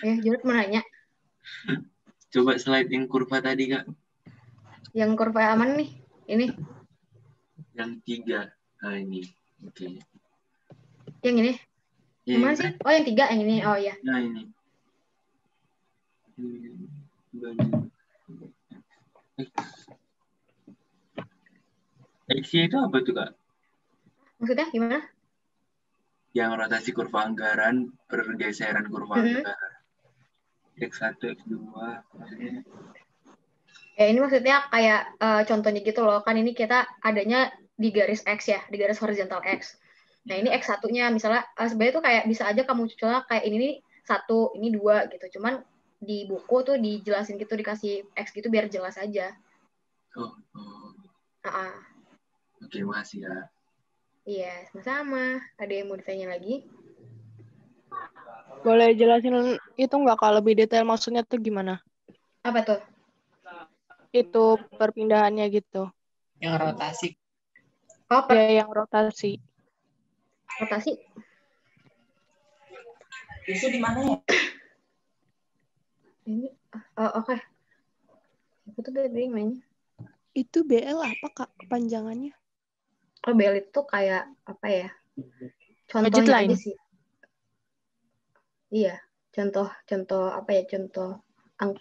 Jorot mau nanya. Coba slide yang kurva tadi Kak. Yang kurva aman nih, ini. Yang 3, nah ini, oke. Yang ini? Gimana sih? Oh yang 3, yang ini, oh ya. Nah ini. X-nya itu apa tuh Kak? Maksudnya gimana? Yang rotasi kurva anggaran, pergeseran kurva anggaran. X1, X2, maksudnya. Ya ini maksudnya kayak contohnya gitu loh, kan ini kita adanya di garis X ya, di garis horizontal X. Nah ini X1-nya misalnya, sebenarnya tuh kayak bisa aja kamu coba kayak ini nih 1, ini 2 gitu. Cuman di buku tuh dijelasin gitu, dikasih X gitu biar jelas aja. Oke, makasih ya. Iya, sama-sama. Ada yang mau ditanya lagi? Boleh jelasin itu nggak Kak lebih detail maksudnya tuh gimana? Apa tuh? Itu perpindahannya gitu. Yang rotasi. Oh, ya yang rotasi. Rotasi? Itu di mana ya? Ini, oke. Aku tuh dari mainnya. Itu BL apa Kak kepanjangannya? Kalau BL itu kayak apa ya? Contohnya aja sih. Iya, contoh apa ya? Contoh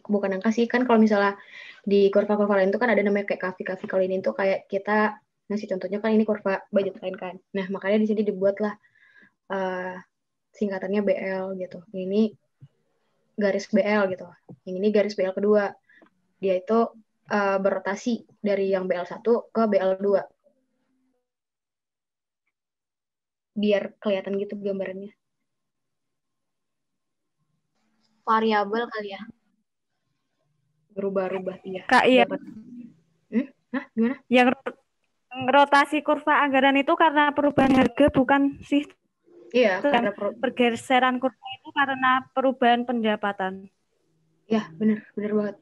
bukan angka sih kan kalau misalnya di kurva-kurva lain itu kan ada namanya kayak kafi. Kalau ini tuh kayak kita ngasih contohnya kan ini kurva budget lain kan. Nah, makanya di sini dibuatlah singkatannya BL gitu. Ini garis BL gitu. Yang ini garis BL kedua. Dia itu berotasi dari yang BL1 ke BL2. Biar kelihatan gitu gambarannya. Variabel kali ya. Berubah-ubah iya. Kak, iya. Hah, gimana? Yang rotasi kurva anggaran itu karena perubahan harga bukan sih? Iya, karena pergeseran kurva itu karena perubahan pendapatan. Ya, benar banget.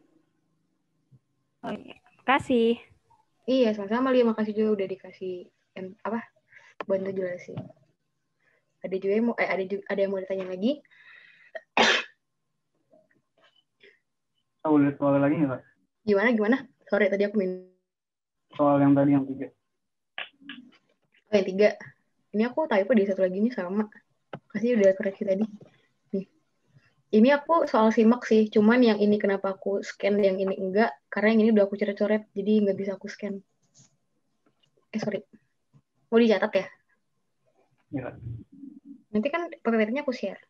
Oh, iya. Kasih. Iya, sama-sama Lia, makasih juga udah dikasih bantu jelasin. Ada juga yang mau ada yang mau ditanya lagi? Boleh soal lagi nggak Kak? Gimana? Sorry tadi aku minum. Soal yang tadi yang 3. Oh, yang 3. Ini aku typo di satu lagi nih sama. Kasih udah koreksi tadi. Nih. Ini aku soal simak sih, cuman yang ini kenapa aku scan, yang ini enggak, karena yang ini udah aku coret-coret, jadi nggak bisa aku scan. Sorry. Mau dicatat ya? Iya. Nanti kan PPT-nya aku share.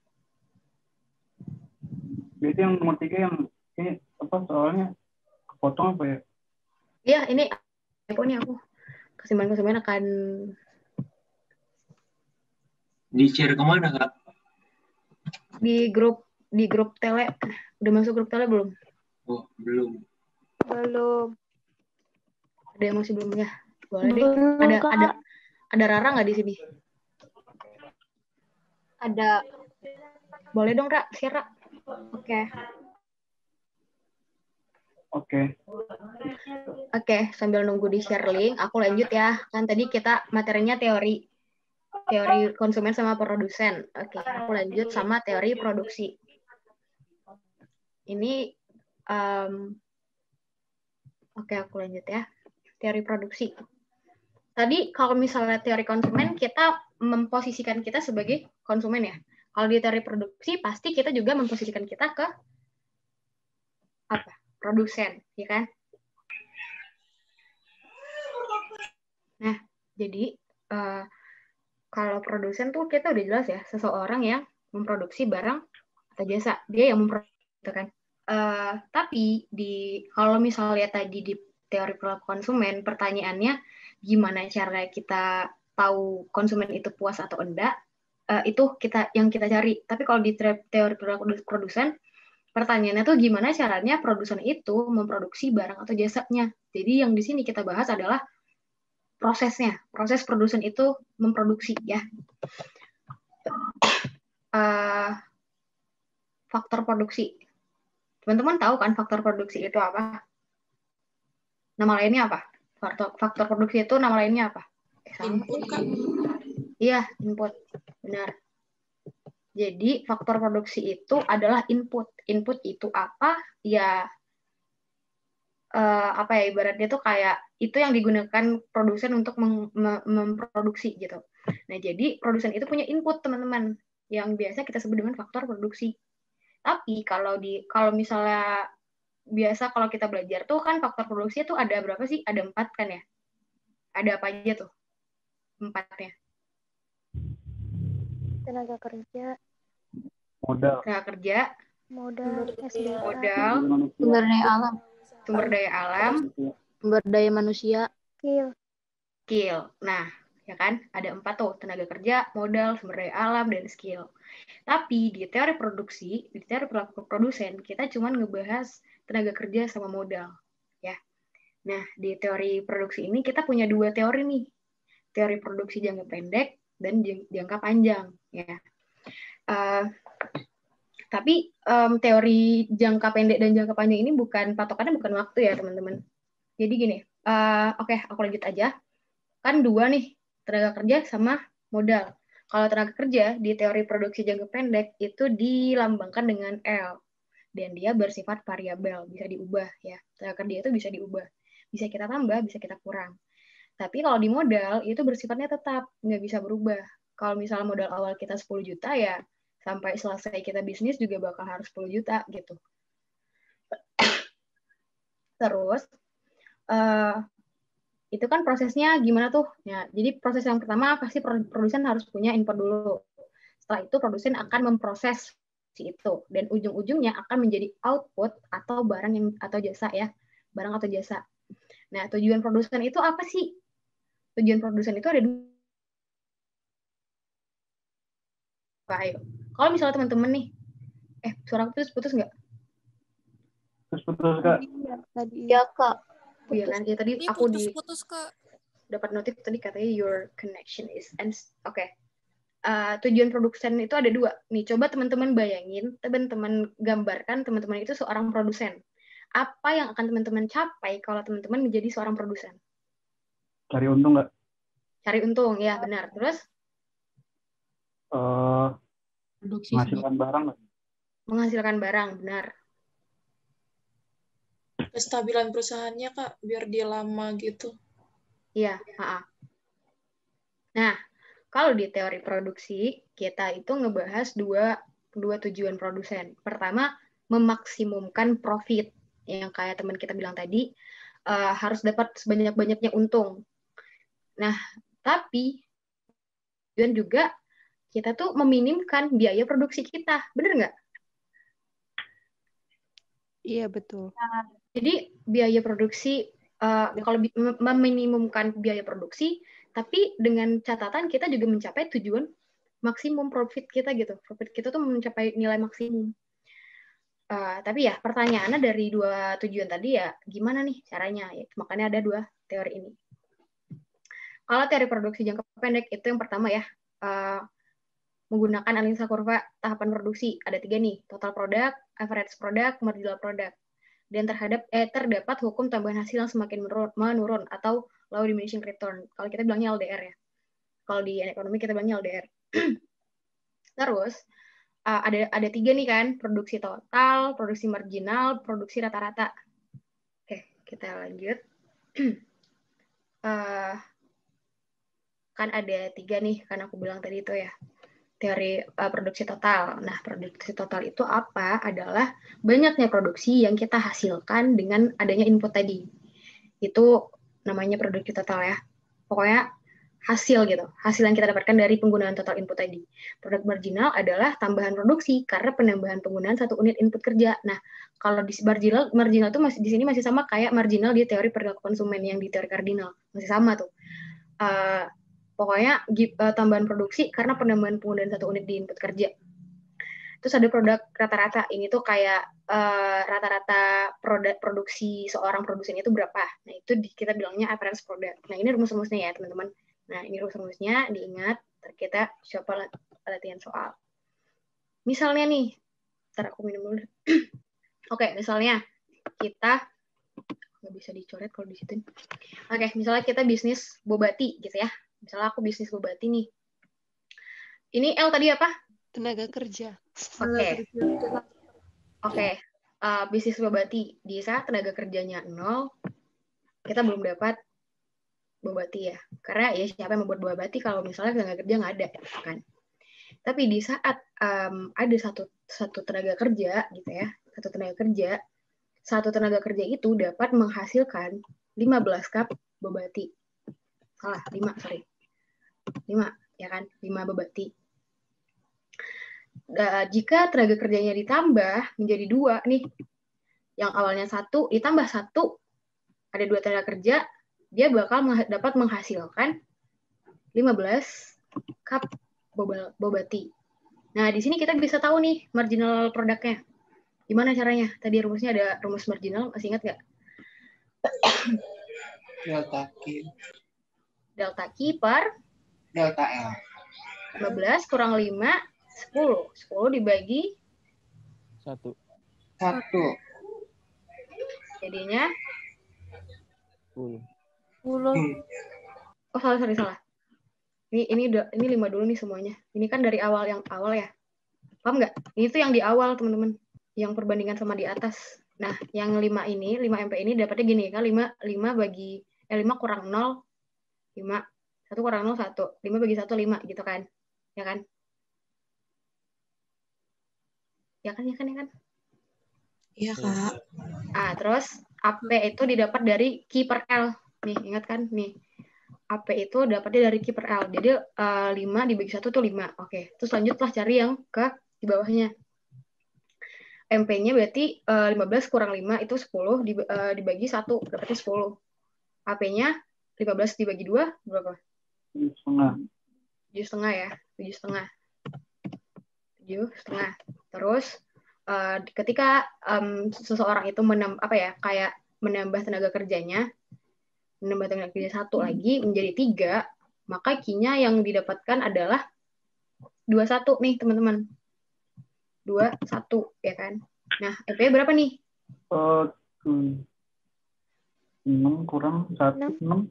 Berarti yang nomor 3 yang ini apa soalnya Potong apa ya? Iya, ini aku konsumen akan Di share kemana, Kak? di grup tele. Udah masuk grup tele belum? Oh, belum. Belum. Ada yang masih belum ya? Boleh deh. Ada Rara nggak di sini? Ada. Boleh dong, Ra, share, Ra. Oke, sambil nunggu di share link, aku lanjut ya. Kan tadi kita materinya teori konsumen sama produsen. Oke, aku lanjut sama teori produksi. Ini, oke, aku lanjut ya. Teori produksi. Tadi kalau misalnya teori konsumen, kita memposisikan kita sebagai konsumen ya. Kalau di teori produksi, pasti kita juga memposisikan kita ke apa? Produsen, ya kan? Nah, jadi kalau produsen tuh kita udah jelas ya, seseorang yang memproduksi barang atau jasa, dia yang memproduksi, gitu kan. Tapi kalau misalnya tadi di teori perilaku konsumen, pertanyaannya gimana cara kita tahu konsumen itu puas atau enggak, itu yang kita cari. Tapi kalau di teori perilaku produsen, pertanyaannya tuh gimana caranya produsen itu memproduksi barang atau jasanya. Jadi yang di sini kita bahas adalah prosesnya, proses produsen itu memproduksi ya. Faktor produksi. Teman-teman tahu kan faktor produksi itu apa? Nama lainnya apa? Faktor produksi itu nama lainnya apa? Input, Kak. Iya, input. Benar. Jadi faktor produksi itu adalah input. Input itu apa? Ya ibaratnya tuh kayak itu yang digunakan produsen untuk memproduksi gitu. Nah, jadi produsen itu punya input, teman-teman, yang biasa kita sebut dengan faktor produksi. Tapi kalau misalnya biasa kalau kita belajar tuh kan faktor produksi itu ada berapa sih? Ada 4 kan ya? Ada apa aja tuh? 4-nya. Tenaga kerja, Modal, Sumber daya alam, Sumber daya manusia. Skill. Nah, ya kan? Ada 4 tuh, tenaga kerja, modal, sumber daya alam, dan skill. Tapi di teori produksi, di teori perilaku produsen, kita cuma ngebahas tenaga kerja sama modal. Ya. Nah, di teori produksi ini kita punya 2 teori nih. Teori produksi jangka pendek dan jangka panjang. Ya. Tapi teori jangka pendek dan jangka panjang ini patokannya bukan waktu ya, teman-teman. Jadi gini, oke, aku lanjut aja. Kan 2 nih, tenaga kerja sama modal. Kalau tenaga kerja di teori produksi jangka pendek itu dilambangkan dengan L. Dan dia bersifat variabel, bisa diubah ya. Tenaga kerja itu bisa diubah. Bisa kita tambah, bisa kita kurang. Tapi kalau di modal itu bersifatnya tetap, nggak bisa berubah. Kalau misalnya modal awal kita 10 juta ya, sampai selesai kita bisnis juga bakal harus 10 juta gitu. Terus, itu kan prosesnya gimana tuh? Ya, jadi proses yang pertama pasti produsen harus punya input dulu. Setelah itu produsen akan memproses itu dan ujung-ujungnya akan menjadi output atau barang atau jasa ya, barang atau jasa. Nah, tujuan produsen itu apa sih? Tujuan produsen itu ada 2. Ayo. Kalau misalnya teman-teman nih, suara aku putus nggak? Putus, Kak. Iya, Kak. Iya kan? Ya tadi aku putus, Kak. Dapat notif tadi katanya your connection is oke. Tujuan produsen itu ada 2. Nih, coba teman-teman bayangin, teman-teman gambarkan teman-teman itu seorang produsen. Apa yang akan teman-teman capai kalau teman-teman menjadi seorang produsen? Cari untung nggak? Cari untung, ya benar. Terus? Menghasilkan barang nggak? Menghasilkan barang, benar. Kestabilan perusahaannya, Kak, biar dia lama gitu. Iya, Nah, kalau di teori produksi, kita itu ngebahas dua tujuan produsen. Pertama, memaksimumkan profit. Yang kayak teman kita bilang tadi, harus dapat sebanyak-banyaknya untung. Nah, tapi tujuan juga kita tuh meminimkan biaya produksi kita. Bener nggak? Iya, betul. Nah, jadi biaya produksi, kalau meminimumkan biaya produksi, tapi dengan catatan kita juga mencapai tujuan maksimum profit kita gitu. Profit kita tuh mencapai nilai maksimum. Tapi ya pertanyaannya dari dua tujuan tadi ya gimana nih caranya? Ya, makanya ada dua teori ini. Kalau teori produksi jangka pendek itu yang pertama ya, menggunakan analisa kurva tahapan produksi. Ada 3 nih, total product, average product, marginal product. Dan terdapat hukum tambahan hasil yang semakin menurun atau low diminishing return. Kalau kita bilangnya LDR ya. Kalau di ekonomi kita bilangnya LDR. Terus ada 3 nih kan, produksi total, produksi marginal, produksi rata-rata. Oke, kita lanjut. Kan ada 3 nih, kan aku bilang tadi itu ya, teori produksi total. Nah, produksi total itu apa? Adalah banyaknya produksi yang kita hasilkan dengan adanya input tadi. Itu namanya produksi total ya. Pokoknya hasil gitu, hasil yang kita dapatkan dari penggunaan total input tadi. Produk marginal adalah tambahan produksi karena penambahan penggunaan 1 unit input kerja. Nah, kalau di marginal itu di sini masih sama kayak marginal di teori perilaku konsumen yang di teori kardinal, masih sama tuh. Pokoknya tambahan produksi karena penambahan penggunaan 1 unit di input kerja. Terus ada produk rata-rata. Ini tuh kayak rata-rata produksi seorang produsen itu berapa. Nah, itu kita bilangnya average product. Nah, ini rumus-rumusnya ya, teman-teman. Nah, ini rumus-rumusnya diingat. Kita coba latihan soal. Misalnya nih, ntar aku minum dulu. Oke, misalnya kita nggak bisa dicoret kalau di situ. Oke, misalnya kita bisnis bobati gitu ya. Misalnya aku bisnis bobati nih. Ini L tadi apa? Tenaga kerja. Oke. Bisnis bobati. Di saat tenaga kerjanya 0, kita belum dapat bobati ya. Karena ya siapa yang membuat bobati kalau misalnya tenaga kerja nggak ada kan. Tapi di saat ada satu tenaga kerja gitu ya, satu tenaga kerja itu dapat menghasilkan 15 cup bobati. Salah, 5 ya kan, 5 bobati. Jika tenaga kerjanya ditambah menjadi 2 nih, yang awalnya 1 ditambah 1, ada 2 tenaga kerja, dia bakal dapat menghasilkan 15 cup bobati. Nah, di sini kita bisa tahu nih marginal produknya. Gimana caranya? Tadi rumusnya ada rumus marginal, masih ingat nggak? Delta Q per delta L. 15 kurang 5, 10. 10 dibagi 1. Jadinya 10. Oh, salah. Ini 5 dulu nih semuanya. Ini kan dari yang awal ya. Paham nggak? Ini tuh yang di awal, teman-teman. Yang perbandingan sama di atas. Nah, yang 5 MP ini dapatnya gini kan, 5 kurang 0, 5. 1 kurang 0, 1. 5 bagi 1, 5 gitu kan. Ya kan? Ya kan? Iya, Kak. Terus AP itu didapat dari Q per L. Nih, ingat kan? Nih. AP itu dapatnya dari Q per L. Jadi 5 dibagi 1 tuh 5. Oke. Terus lanjutlah cari yang di bawahnya. MP-nya berarti 15 kurang 5 itu 10 dibagi 1 dapatnya 10. AP-nya 15 dibagi 2 berapa? 7,5. 7,5 ya. 7,5. Terus ketika seseorang itu kayak menambah tenaga kerjanya, menambah tenaga kerja 1 lagi menjadi 3, maka Q-nya yang didapatkan adalah 21 nih, teman-teman. 21 ya kan. Nah, MP berapa nih? 6 kurang 1, 6.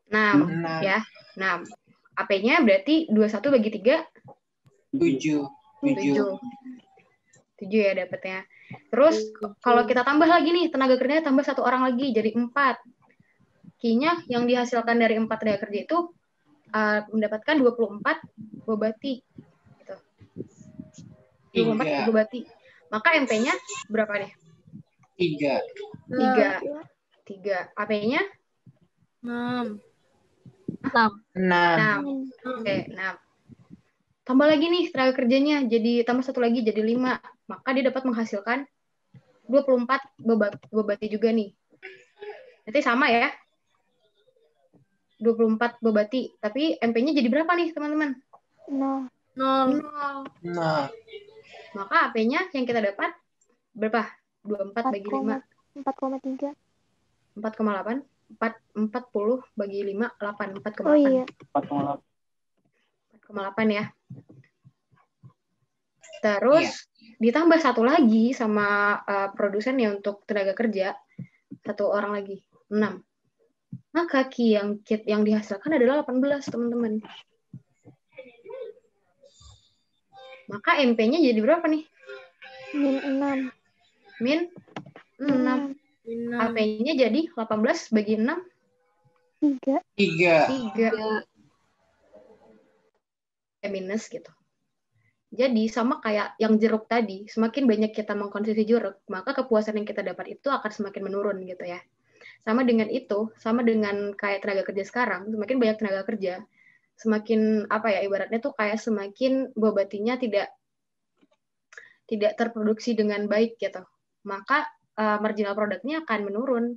6 ya. 6. AP-nya berarti 21 bagi 3 7 ya dapatnya. Terus kalau kita tambah lagi nih, tenaga kerjanya tambah 1 orang lagi jadi 4. Q-nya yang dihasilkan dari 4 tenaga kerja itu mendapatkan 24 bobati. 24 bobati. Maka MP-nya berapa nih? 3. 3. AP-nya? 6. Oke, 6. Tambah lagi nih tenaga kerjanya, jadi tambah 1 lagi jadi 5. Maka dia dapat menghasilkan 24 bobati juga nih. Berarti sama ya. 24 bobati. Tapi MP-nya jadi berapa nih, teman-teman? 0. 0. Nah, Maka AP-nya yang kita dapat berapa? 24 bagi 5. 4,3. 4,8. 40 bagi 5, 8. 4,8. Oh iya. 4,8 ya. Terus ditambah satu lagi sama produsennya untuk tenaga kerja. Satu orang lagi. 6. Maka yang dihasilkan adalah 18, teman-teman. Maka MP-nya jadi berapa nih? Min 6. Min 6. AP-nya jadi 18 bagi 6? 3. 3. Minus gitu. Jadi sama kayak yang jeruk tadi, semakin banyak kita mengkonsumsi jeruk, maka kepuasan yang kita dapat itu akan semakin menurun gitu ya. Sama dengan itu, sama dengan kayak tenaga kerja sekarang, semakin banyak tenaga kerja, semakin apa ya, ibaratnya tuh kayak semakin bobatinya tidak terproduksi dengan baik gitu. Maka marginal produknya akan menurun.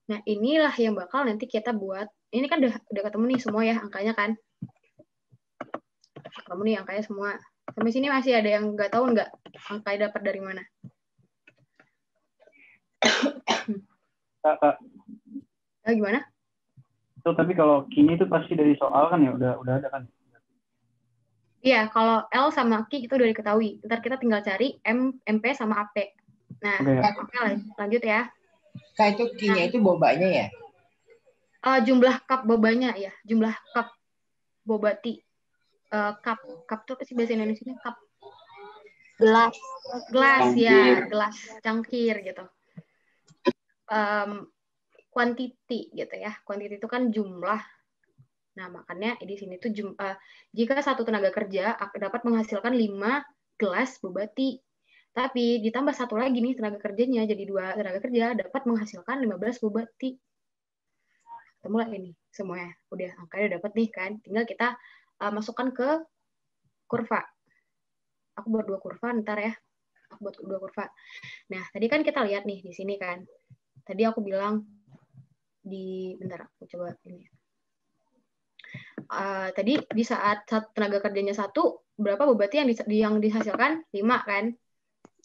Nah, inilah yang bakal nanti kita buat. Ini kan udah ketemu nih semua ya angkanya kan. Kamu nih angkanya semua. Sampai sini masih ada yang nggak tahu nggak angkanya dapat dari mana? Kak. Gimana? Itu tapi kalau kini itu pasti dari soal kan ya udah ada kan? Iya, kalau L sama Q itu udah diketahui. Ntar kita tinggal cari MP sama AP. Nah, oke, lanjut ya. Kak, itu Q-nya itu bobanya ya? Jumlah cup bobanya ya, jumlah cup bobati. Cup itu apa sih bahasa Indonesia-nya? Cup. Gelas ya, gelas cangkir gitu. Quantity gitu ya. Quantity itu kan jumlah. Nah, makanya di sini tuh jika satu tenaga kerja dapat menghasilkan 5 gelas bobati. Tapi ditambah satu lagi nih tenaga kerjanya, jadi 2 tenaga kerja dapat menghasilkan 15 bobati. Ketemu lah ini semuanya. Udah angkanya dapat nih kan. Tinggal kita masukkan ke kurva. Aku buat 2 kurva ntar ya. Aku buat 2 kurva. Nah, tadi kan kita lihat nih di sini kan. Tadi aku bilang bentar aku coba ini. Tadi di saat tenaga kerjanya 1, berapa bobati yang dihasilkan? 5 kan?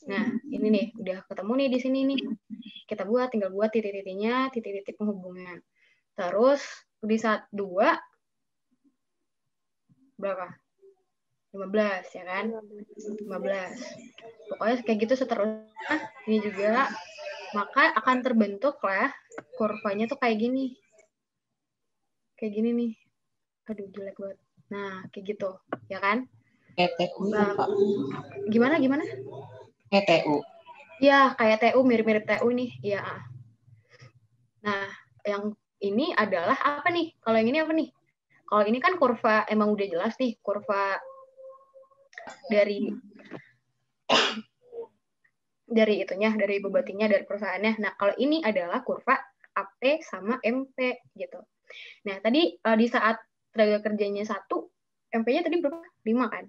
Nah, ini nih udah ketemu nih di sini nih. Kita tinggal buat titik-titiknya, titik-titik penghubungnya. Terus di saat 2 berapa? 15 ya kan? 15. Pokoknya kayak gitu seterusnya. Ini juga maka akan terbentuk lah kurvanya tuh kayak gini. Kayak gini nih. Aduh, jelek banget. Nah, kayak gitu, ya kan? TU. Gimana? TU. Ya, kayak TU, mirip-mirip TU nih. Ya. Nah, yang ini adalah apa nih? Kalau yang ini apa nih? Kalau ini kan kurva, emang udah jelas nih, kurva dari itunya, dari bobatinya, dari perusahaannya. Nah, kalau ini adalah kurva AP sama MP gitu. Nah, tadi di saat tenaga kerjanya 1, MP-nya tadi berapa? 5 kan?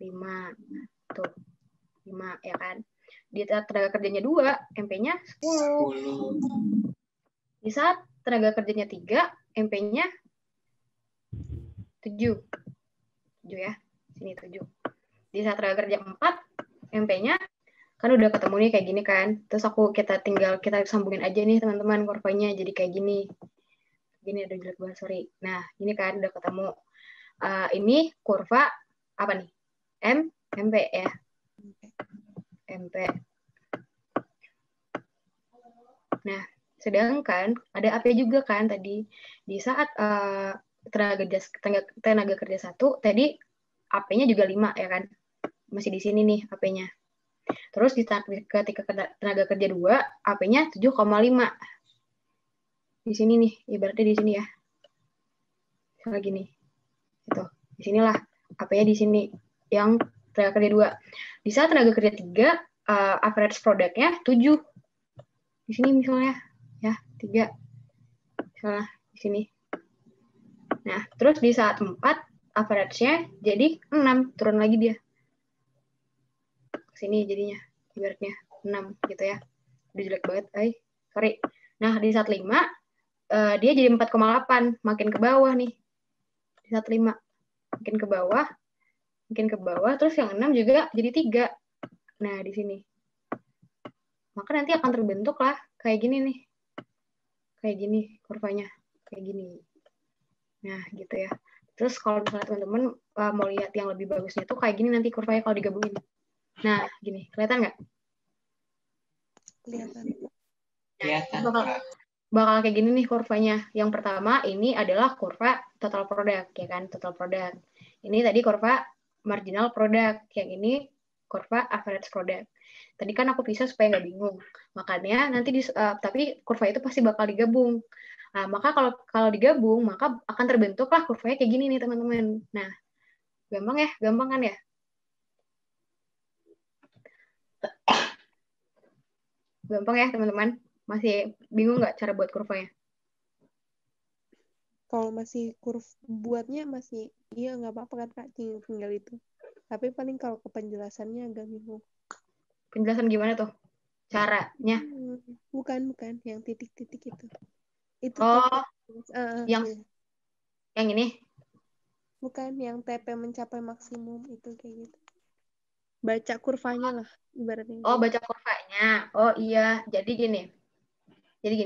5. Tuh. 5 ya kan? Di saat tenaga kerjanya 2, MP-nya 10. Di saat tenaga kerjanya 3, MP-nya 7. 7 ya. Sini 7. Di saat tenaga kerja 4, MP-nya kan udah ketemu nih kayak gini kan. Terus kita sambungin aja nih teman-teman kurvanya jadi kayak gini. Gini ada jelek banget, sorry. Nah, ini kan udah ketemu. Ini kurva apa nih? MP ya. MP. Nah, sedangkan ada AP juga kan tadi. Di saat tenaga kerja 1, tadi AP-nya juga 5 ya kan. Masih di sini nih AP-nya. Terus ketika tenaga kerja 2, AP-nya 7,5. Di sini nih, ibaratnya di sini ya. Misalnya gini. Itu. Di sinilah AP-nya di sini yang tenaga kerja 2. Di saat tenaga kerja 3, average product-nya 7. Di sini misalnya ya, 3. Misalnya di sini. Nah, terus di saat 4, average-nya jadi 6, turun lagi dia. Sini jadinya ibaratnya 6 gitu ya. Udah jelek banget, sorry. Nah, di saat 5, dia jadi 4,8, makin ke bawah nih. Di saat 5, makin ke bawah, terus yang 6 juga jadi 3. Nah, di sini. Maka nanti akan terbentuk lah kayak gini nih. Kayak gini kurvanya. Kayak gini. Nah, gitu ya. Terus kalau misalnya teman-teman mau lihat yang lebih bagusnya tuh kayak gini nanti kurvanya kalau digabungin. Nah, gini. Kelihatan nggak? Kelihatan. Nah, bakal kayak gini nih kurvanya. Yang pertama ini adalah kurva total product, ya kan? Total product. Ini tadi kurva marginal product. Yang ini kurva average product. Tadi kan aku pisah supaya nggak bingung. Makanya nanti tapi kurva itu pasti bakal digabung. Nah, maka kalau digabung, maka akan terbentuklah kurvanya kayak gini nih, teman-teman. Nah, gampang kan ya? Gampang ya, teman-teman? Masih bingung nggak cara buat kurvanya? Kalau masih buatnya masih, iya nggak apa-apa kan Kak, tinggal itu. Tapi paling kalau ke penjelasannya agak bingung. Penjelasan gimana tuh? Caranya? Bukan, yang titik-titik itu. Itu yang ini? Bukan, yang TP mencapai maksimum itu kayak gitu. Baca kurvanya lah, ibaratnya. Oh, baca kurvanya. Oh iya, jadi gini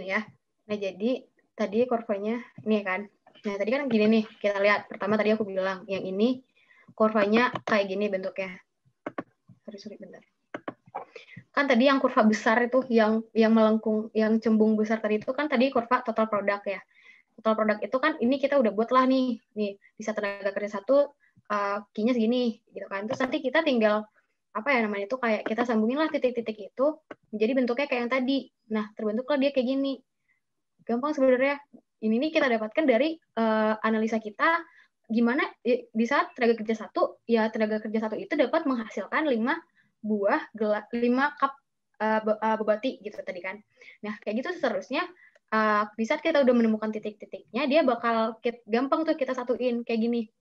ya. Nah, jadi tadi kurvanya ini kan. Nah, tadi kan gini nih, kita lihat. Pertama tadi aku bilang, yang ini kurvanya kayak gini bentuknya. Sorry, bentar. Kan tadi yang kurva besar itu, yang melengkung, yang cembung besar tadi itu kan tadi kurva total product ya. Total product itu kan ini kita udah buat lah nih bisa tenaga kerja 1 Q-nya segini gitu kan. Terus nanti kita tinggal apa ya namanya itu, kayak kita sambungin lah titik-titik itu menjadi bentuknya kayak yang tadi. Nah, terbentuklah dia kayak gini. Gampang sebenarnya. Ini nih kita dapatkan dari analisa kita gimana di saat tenaga kerja 1, ya tenaga kerja 1 itu dapat menghasilkan 5 cup bobati gitu tadi kan. Nah, kayak gitu seterusnya. Di saat kita udah menemukan titik-titiknya, dia bakal gampang tuh kita satuin kayak gini.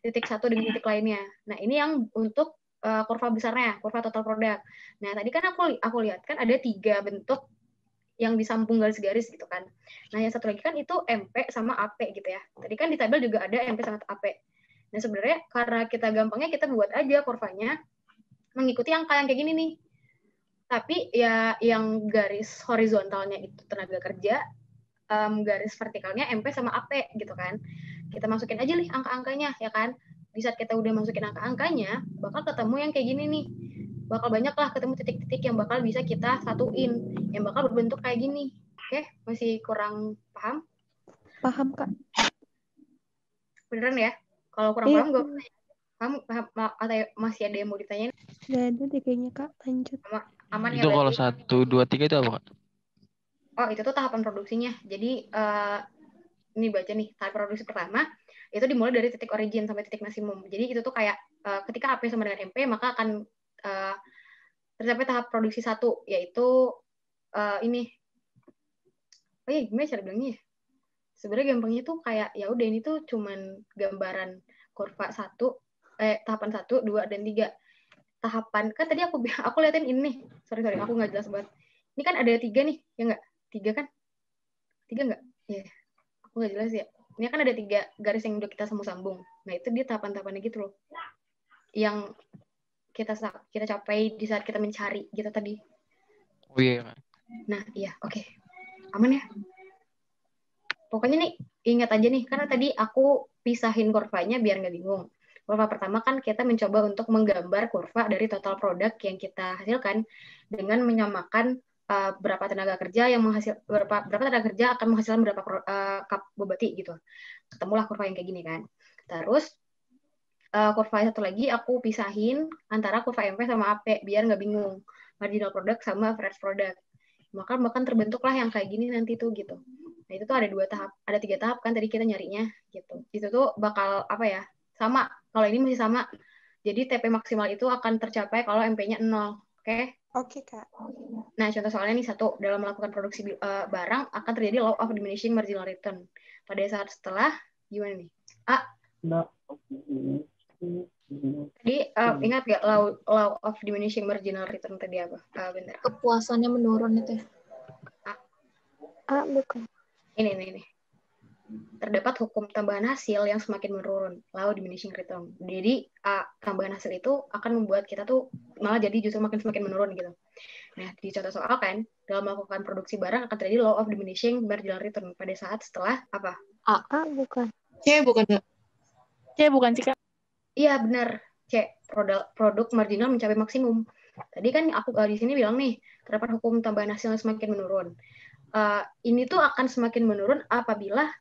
Titik 1 dengan titik lainnya. Nah, ini yang untuk kurva besarnya, kurva total product. Nah, tadi kan aku lihat kan ada 3 bentuk yang disambung garis-garis gitu kan. Nah, yang satu lagi kan itu MP sama AP gitu ya. Tadi kan di tabel juga ada MP sama AP. Nah, sebenarnya karena kita gampangnya kita buat aja kurvanya mengikuti angka yang kayak gini nih. Tapi ya yang garis horizontalnya itu tenaga kerja, garis vertikalnya MP sama AP gitu kan. Kita masukin aja nih angka-angkanya ya kan. Di saat kita udah masukin angka-angkanya, bakal ketemu yang kayak gini nih. Bakal banyak lah ketemu titik-titik yang bakal bisa kita satuin, yang bakal berbentuk kayak gini. Oke, masih kurang paham? Paham, Kak. Beneran ya? Kalau kurang paham, gue paham atau masih ada yang mau ditanyain? Nggak ada deh kayaknya, Kak. Lanjut. Aman ya? Itu kalau 1, 2, 3 itu apa, Kak? Oh, itu tuh tahapan produksinya. Jadi, ini baca nih, tahap produksi pertama, itu dimulai dari titik origin sampai titik maksimum. Jadi, itu tuh kayak ketika AP sama dengan MP, maka akan tercapai tahap produksi 1, yaitu ini. Oh iya, gimana cara bilangnya ya? Sebenarnya gampangnya tuh kayak, ya udah ini tuh cuman gambaran kurva tahapan 1, 2, dan 3. Tahapan, kan tadi aku liatin ini nih. Sorry, aku nggak jelas banget. Ini kan ada 3 nih, ya nggak? 3 kan? 3 nggak? Ya, aku nggak jelas ya. Ini kan ada 3 garis yang udah kita sambung. Nah, itu dia tahapan-tahapannya gitu loh. Yang kita capai di saat kita mencari gitu tadi. Oh iya. Nah, iya, oke. Aman ya? Pokoknya nih, ingat aja nih, karena tadi aku pisahin kurvanya biar nggak bingung. Kurva pertama kan kita mencoba untuk menggambar kurva dari total produk yang kita hasilkan dengan menyamakan berapa tenaga kerja yang berapa tenaga kerja akan menghasilkan berapa cup bobati gitu. Ketemulah kurva yang kayak gini kan. Terus kurva satu lagi aku pisahin antara kurva MP sama AP biar nggak bingung. Marginal product sama average product. Maka bahkan terbentuklah yang kayak gini nanti tuh gitu. Nah, itu tuh ada 2 tahap, ada 3 tahap kan tadi kita nyarinya gitu. Itu tuh bakal apa ya? Sama. Kalau ini masih sama. Jadi TP maksimal itu akan tercapai kalau MP-nya 0. Oke? Oke, Kak. Nah, contoh soalnya nih 1, dalam melakukan produksi barang akan terjadi law of diminishing marginal return. Pada saat setelah gimana nih? Jadi ingat gak law of diminishing marginal return tadi apa? Bentar. Kepuasannya menurun itu ya. Bukan. Ini. Terdapat hukum tambahan hasil yang semakin menurun, law diminishing return. Jadi tambahan hasil itu akan membuat kita tuh malah jadi justru semakin menurun gitu. Nah, di contoh soal kan, dalam melakukan produksi barang akan terjadi law of diminishing marginal return pada saat setelah apa? Bukan. C bukan sih, Kak? Iya, benar. C, produk marginal mencapai maksimum. Tadi kan aku di sini bilang nih, terdapat hukum tambahan hasil yang semakin menurun. Ini tuh akan semakin menurun apabila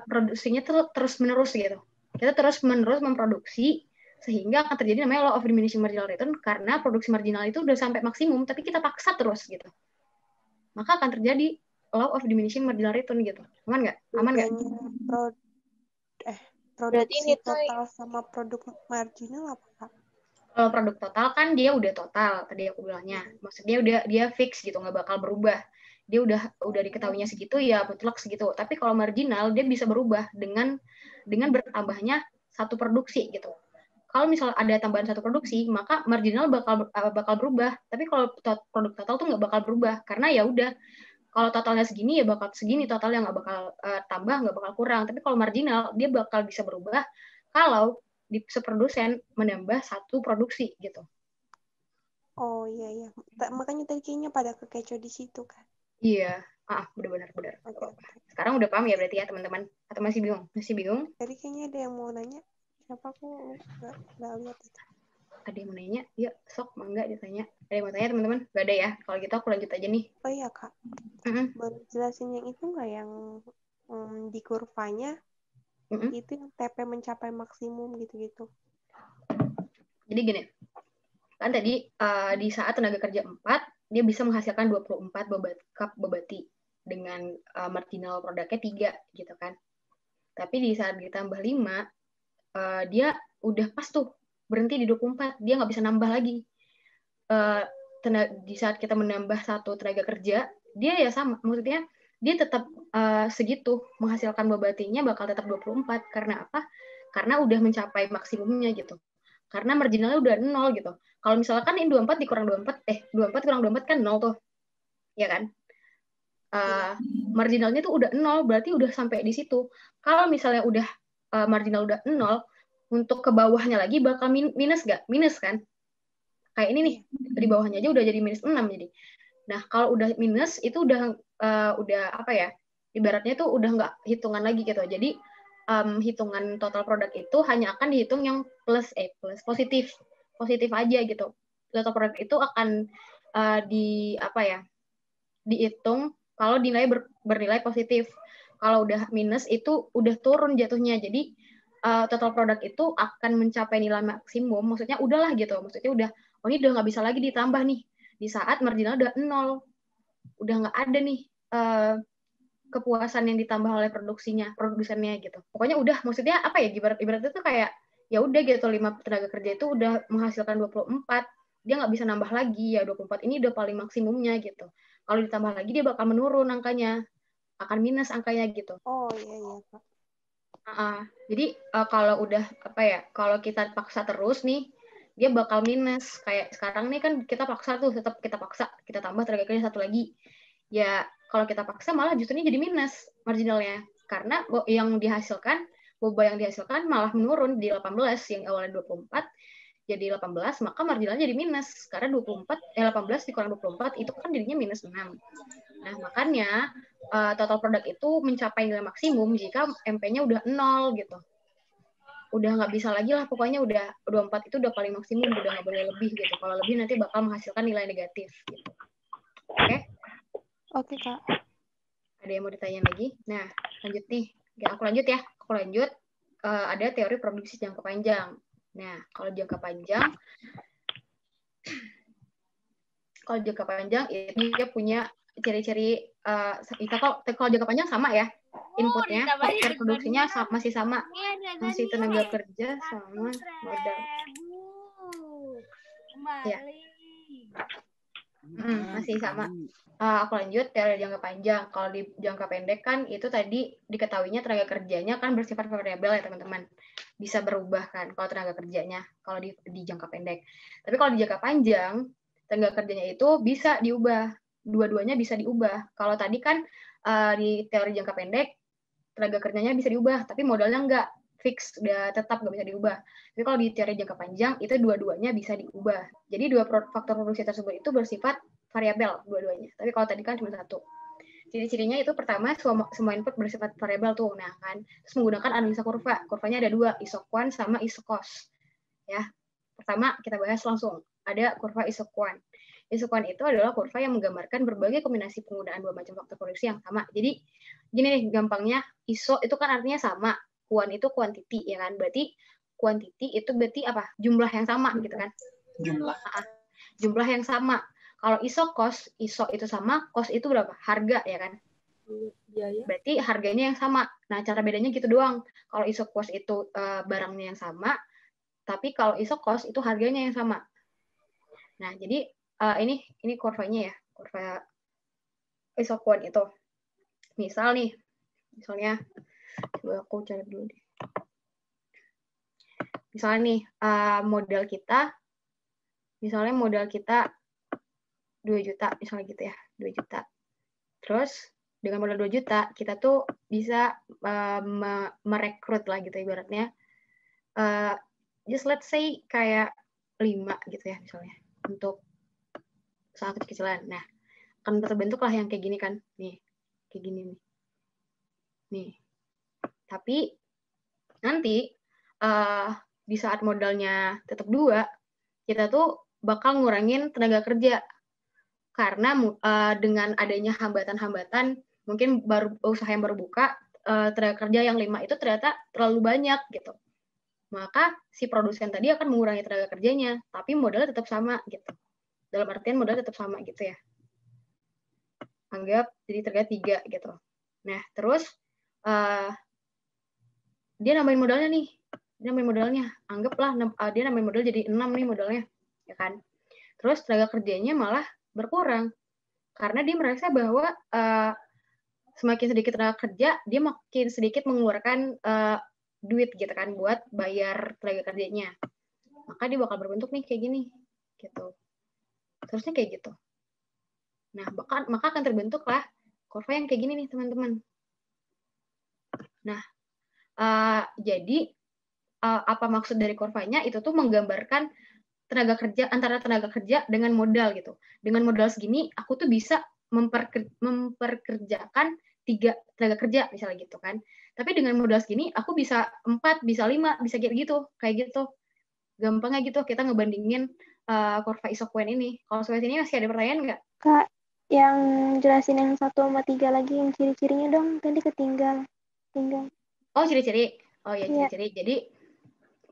produksinya terus-menerus gitu. Kita terus-menerus memproduksi sehingga akan terjadi namanya law of diminishing marginal return karena produksi marginal itu udah sampai maksimum tapi kita paksa terus gitu. Maka akan terjadi law of diminishing marginal return gitu. Aman nggak? Produksi total sama produk marginal apa, Kak? Kalau produk total kan dia udah total tadi aku bilangnya. Maksudnya dia fix gitu, nggak bakal berubah. Dia udah diketahuinya segitu ya mutlak segitu. Tapi kalau marginal dia bisa berubah dengan bertambahnya satu produksi gitu. Kalau misal ada tambahan satu produksi, maka marginal bakal berubah. Tapi kalau produk total tuh nggak bakal berubah karena ya udah kalau totalnya segini ya bakal segini totalnya, nggak bakal tambah, nggak bakal kurang. Tapi kalau marginal dia bakal bisa berubah kalau di produsen menambah satu produksi gitu. Oh iya. Makanya tadi kayaknya pada kekecoh di situ kan. Iya, benar. Okay. Sekarang udah paham ya berarti ya teman-teman? Atau masih bingung? Tadi kayaknya ada yang mau nanya. Siapa aku nggak lihat itu. Ada yang mau nanya? Yuk, sok mangga ditanya. Ada yang mau tanya teman-teman? Gak ada ya? Kalau gitu aku lanjut aja nih. Oh iya Kak. Baru jelasin yang itu nggak yang di kurvanya itu yang TP mencapai maksimum gitu-gitu. Jadi gini, kan tadi di saat tenaga kerja 4 dia bisa menghasilkan 24 cup bobati dengan marginal produknya 3 gitu kan. Tapi di saat ditambah 5 dia udah pas tuh berhenti di 24, dia nggak bisa nambah lagi. Di saat kita menambah satu tenaga kerja, dia ya sama, maksudnya dia tetap segitu, menghasilkan bobatinya bakal tetap 24. Karena apa? Karena udah mencapai maksimumnya gitu. Karena marginalnya udah 0 gitu. Kalau misalkan ini 24 dikurang 24, 24 kurang 24 kan 0 tuh. Ya kan? Marginalnya tuh udah 0, berarti udah sampai di situ. Kalau misalnya udah marginal udah 0, untuk ke bawahnya lagi bakal minus nggak? Minus kan? Kayak ini nih, di bawahnya aja udah jadi minus 6 jadi. Nah, kalau udah minus itu udah apa ya? Ibaratnya tuh udah nggak hitungan lagi gitu. Jadi hitungan total produk itu hanya akan dihitung yang plus positif aja gitu. Total produk itu akan dihitung kalau nilai bernilai positif. Kalau udah minus itu udah turun jatuhnya. Jadi total produk itu akan mencapai nilai maksimum. Maksudnya udahlah gitu. Maksudnya ini udah nggak bisa lagi ditambah nih. Di saat marginal udah 0. Udah nggak ada nih kepuasan yang ditambah oleh produsennya gitu. Pokoknya udah, maksudnya apa ya, ibaratnya tuh kayak ya udah gitu, 5 tenaga kerja itu udah menghasilkan 24, dia nggak bisa nambah lagi ya, 24 ini udah paling maksimumnya gitu. Kalau ditambah lagi dia bakal menurun angkanya, akan minus angkanya gitu. Oh iya Pak. Jadi kalau udah kalau kita paksa terus nih, dia bakal minus. Kayak sekarang nih kan kita paksa tuh, tetap kita paksa, kita tambah tenaga kerja satu lagi. Ya kalau kita paksa malah justru jadi minus marginalnya. Karena boba yang dihasilkan malah menurun di 18, yang awalnya 24 jadi 18, maka marginalnya jadi minus. Karena 18 dikurang 24 itu kan jadinya minus 6. Nah, makanya total produk itu mencapai nilai maksimum jika MP-nya udah 0 gitu. Udah nggak bisa lagi lah, pokoknya udah 24 itu udah paling maksimum, udah nggak boleh lebih gitu. Kalau lebih nanti bakal menghasilkan nilai negatif gitu. Oke? Oke, Kak. Ada yang mau ditanya lagi? Nah, lanjut nih. Ya, aku lanjut ya. Ada teori produksi jangka panjang. Nah, kalau jangka panjang itu dia punya ciri-ciri kalau jangka panjang sama ya. Inputnya, produksinya masih sama. Masih tenaga kerja sama modal. Ya. Masih sama. Aku lanjut teori jangka panjang. Kalau di jangka pendek kan itu tadi diketahuinya tenaga kerjanya kan bersifat variabel ya teman-teman. Bisa berubah kan kalau tenaga kerjanya kalau di jangka pendek. Tapi kalau di jangka panjang tenaga kerjanya itu bisa diubah. dua-duanya bisa diubah. Kalau tadi kan di teori jangka pendek tenaga kerjanya bisa diubah, tapi modalnya nggak fix, udah tetap nggak bisa diubah. Tapi kalau di teori jangka panjang itu dua-duanya bisa diubah. Jadi dua faktor produksi tersebut itu bersifat variabel dua-duanya. Tapi kalau tadi kan cuma satu. Ciri-cirinya itu pertama semua input bersifat variabel tuh. Nah kan, terus menggunakan analisa kurva. Kurvanya ada dua, isoquant sama isocos. Ya, pertama kita bahas langsung. Ada kurva isoquant. Isoquant itu adalah kurva yang menggambarkan berbagai kombinasi penggunaan dua macam faktor produksi yang sama. Jadi gini nih gampangnya, iso itu kan artinya sama, quant itu quantity ya kan. Berarti quantity itu berarti apa? Jumlah yang sama gitu kan. Jumlah yang sama. Kalau iso cost, iso itu sama, cost itu berapa? Harga ya kan? Biaya. Berarti harganya yang sama. Nah, cara bedanya gitu doang. Kalau iso cost itu barangnya yang sama, tapi kalau iso cost itu harganya yang sama. Nah, jadi ini kurvanya ya, kurva isoquant itu. Misalnya, coba aku cari dulu deh. Misalnya nih, modal kita 2 juta, misalnya gitu ya, 2 juta. Terus, dengan modal 2 juta, kita tuh bisa merekrut lah gitu ibaratnya. Just let's say kayak 5 gitu ya misalnya, untuk usaha kecil-kecilan. Nah, akan terbentuk lah yang kayak gini kan. Nih, kayak gini nih. Nih. Tapi, nanti di saat modalnya tetap 2, kita tuh bakal ngurangin tenaga kerja. Karena dengan adanya hambatan-hambatan, mungkin usaha yang baru buka, tenaga kerja yang 5 itu ternyata terlalu banyak gitu. Maka si produsen tadi akan mengurangi tenaga kerjanya, tapi modalnya tetap sama gitu. Dalam artian modalnya tetap sama gitu ya. Anggap jadi tenaga 3 gitu. Nah, terus dia nambahin modalnya nih. Anggaplah dia nambahin modal jadi 6 nih modalnya, ya kan? Terus tenaga kerjanya malah berkurang. Karena dia merasa bahwa semakin sedikit tenaga kerja, dia makin sedikit mengeluarkan duit gitu kan buat bayar tenaga kerjanya. Maka dia bakal berbentuk nih kayak gini gitu. Terusnya kayak gitu. Nah, maka akan terbentuklah kurva yang kayak gini nih, teman-teman. Nah, jadi apa maksud dari kurvanya? Itu tuh menggambarkan tenaga kerja, antara tenaga kerja dengan modal gitu. Dengan modal segini, aku tuh bisa memperkerjakan 3 tenaga kerja misalnya gitu kan. Tapi dengan modal segini, aku bisa 4, bisa 5, bisa kayak gitu. Gampangnya gitu, kita ngebandingin kurva isoquant ini. Kalau soal ini masih ada pertanyaan nggak? Kak, yang jelasin yang 1 sama 3 lagi, yang ciri-cirinya dong, tadi ketinggal. Oh, ciri-ciri. Oh ya, ciri-ciri. Jadi,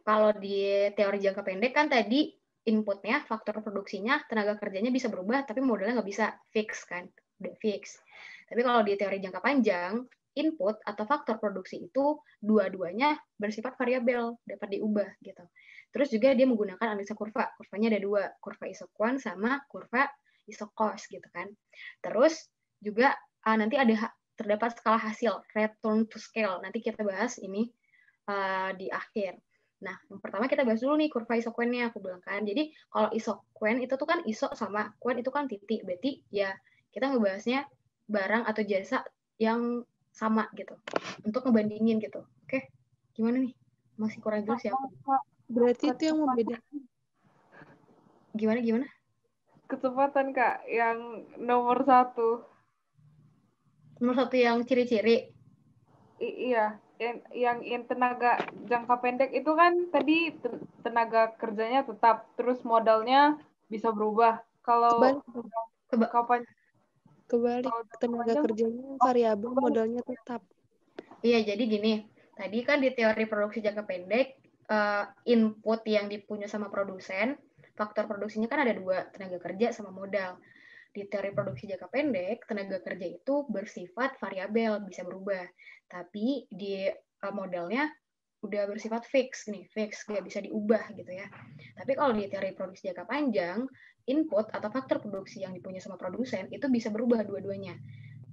kalau di teori jangka pendek kan tadi inputnya, faktor produksinya, tenaga kerjanya bisa berubah, tapi modalnya nggak bisa fix kan. Udah fix. Tapi kalau di teori jangka panjang, input atau faktor produksi itu dua-duanya bersifat variabel, dapat diubah gitu. Terus juga dia menggunakan analisa kurva. Kurvanya ada 2, kurva isoquant sama kurva isocos gitu kan. Terus juga nanti terdapat skala hasil, return to scale. Nanti kita bahas ini di akhir. Nah, yang pertama kita bahas dulu nih kurva isoquant-nya, aku bilang kan. Jadi kalau isoquant itu tuh kan iso sama quant itu kan titik. Berarti ya kita ngebahasnya barang atau jasa yang sama gitu, untuk ngebandingin gitu. Oke, gimana nih? Masih kurang jelas ya? Berarti itu yang membedakan. Gimana? Kecepatan, Kak, yang nomor 1. Nomor 1 yang ciri-ciri. Iya, yang tenaga jangka pendek itu kan tadi tenaga kerjanya tetap, terus modalnya bisa berubah. Kalau kebalik, tenaga kerjanya variabel, modalnya tetap. Iya, jadi gini. Tadi kan di teori produksi jangka pendek, input yang dipunya sama produsen, faktor produksinya kan ada 2, tenaga kerja sama modal. Di teori produksi jangka pendek, tenaga kerja itu bersifat variabel, bisa berubah. Tapi di modalnya udah bersifat fix, nggak bisa diubah gitu ya. Tapi kalau di teori produksi jangka panjang, input atau faktor produksi yang dipunya sama produsen itu bisa berubah dua-duanya.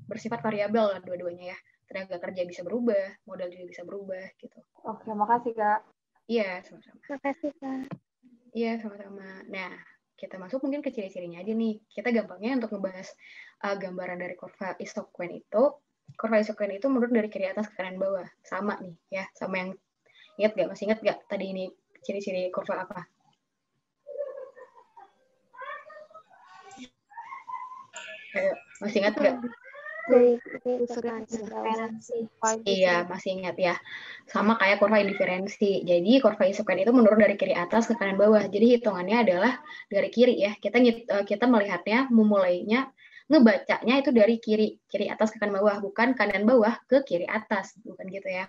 Bersifat variabel lah dua-duanya ya. Tenaga kerja bisa berubah, modal juga bisa berubah gitu. Oke, makasih Kak. Iya, sama-sama. Makasih Kak. Iya, sama-sama. Nah, kita masuk mungkin ke ciri-cirinya aja nih. Kita gampangnya untuk ngebahas gambaran dari kurva isoquant itu menurun dari kiri atas ke kanan bawah. Sama nih ya, sama yang masih ingat nggak tadi ini ciri-ciri kurva apa? Ayo, masih ingat nggak? Iya, masih ingat ya. Sama kayak kurva indiferensi. Jadi kurva isoquant itu menurun dari kiri atas ke kanan bawah. Jadi hitungannya adalah dari kiri ya. Kita melihatnya, memulainya, ngebacanya itu dari kiri atas ke kanan bawah, bukan kanan bawah ke kiri atas, bukan gitu ya.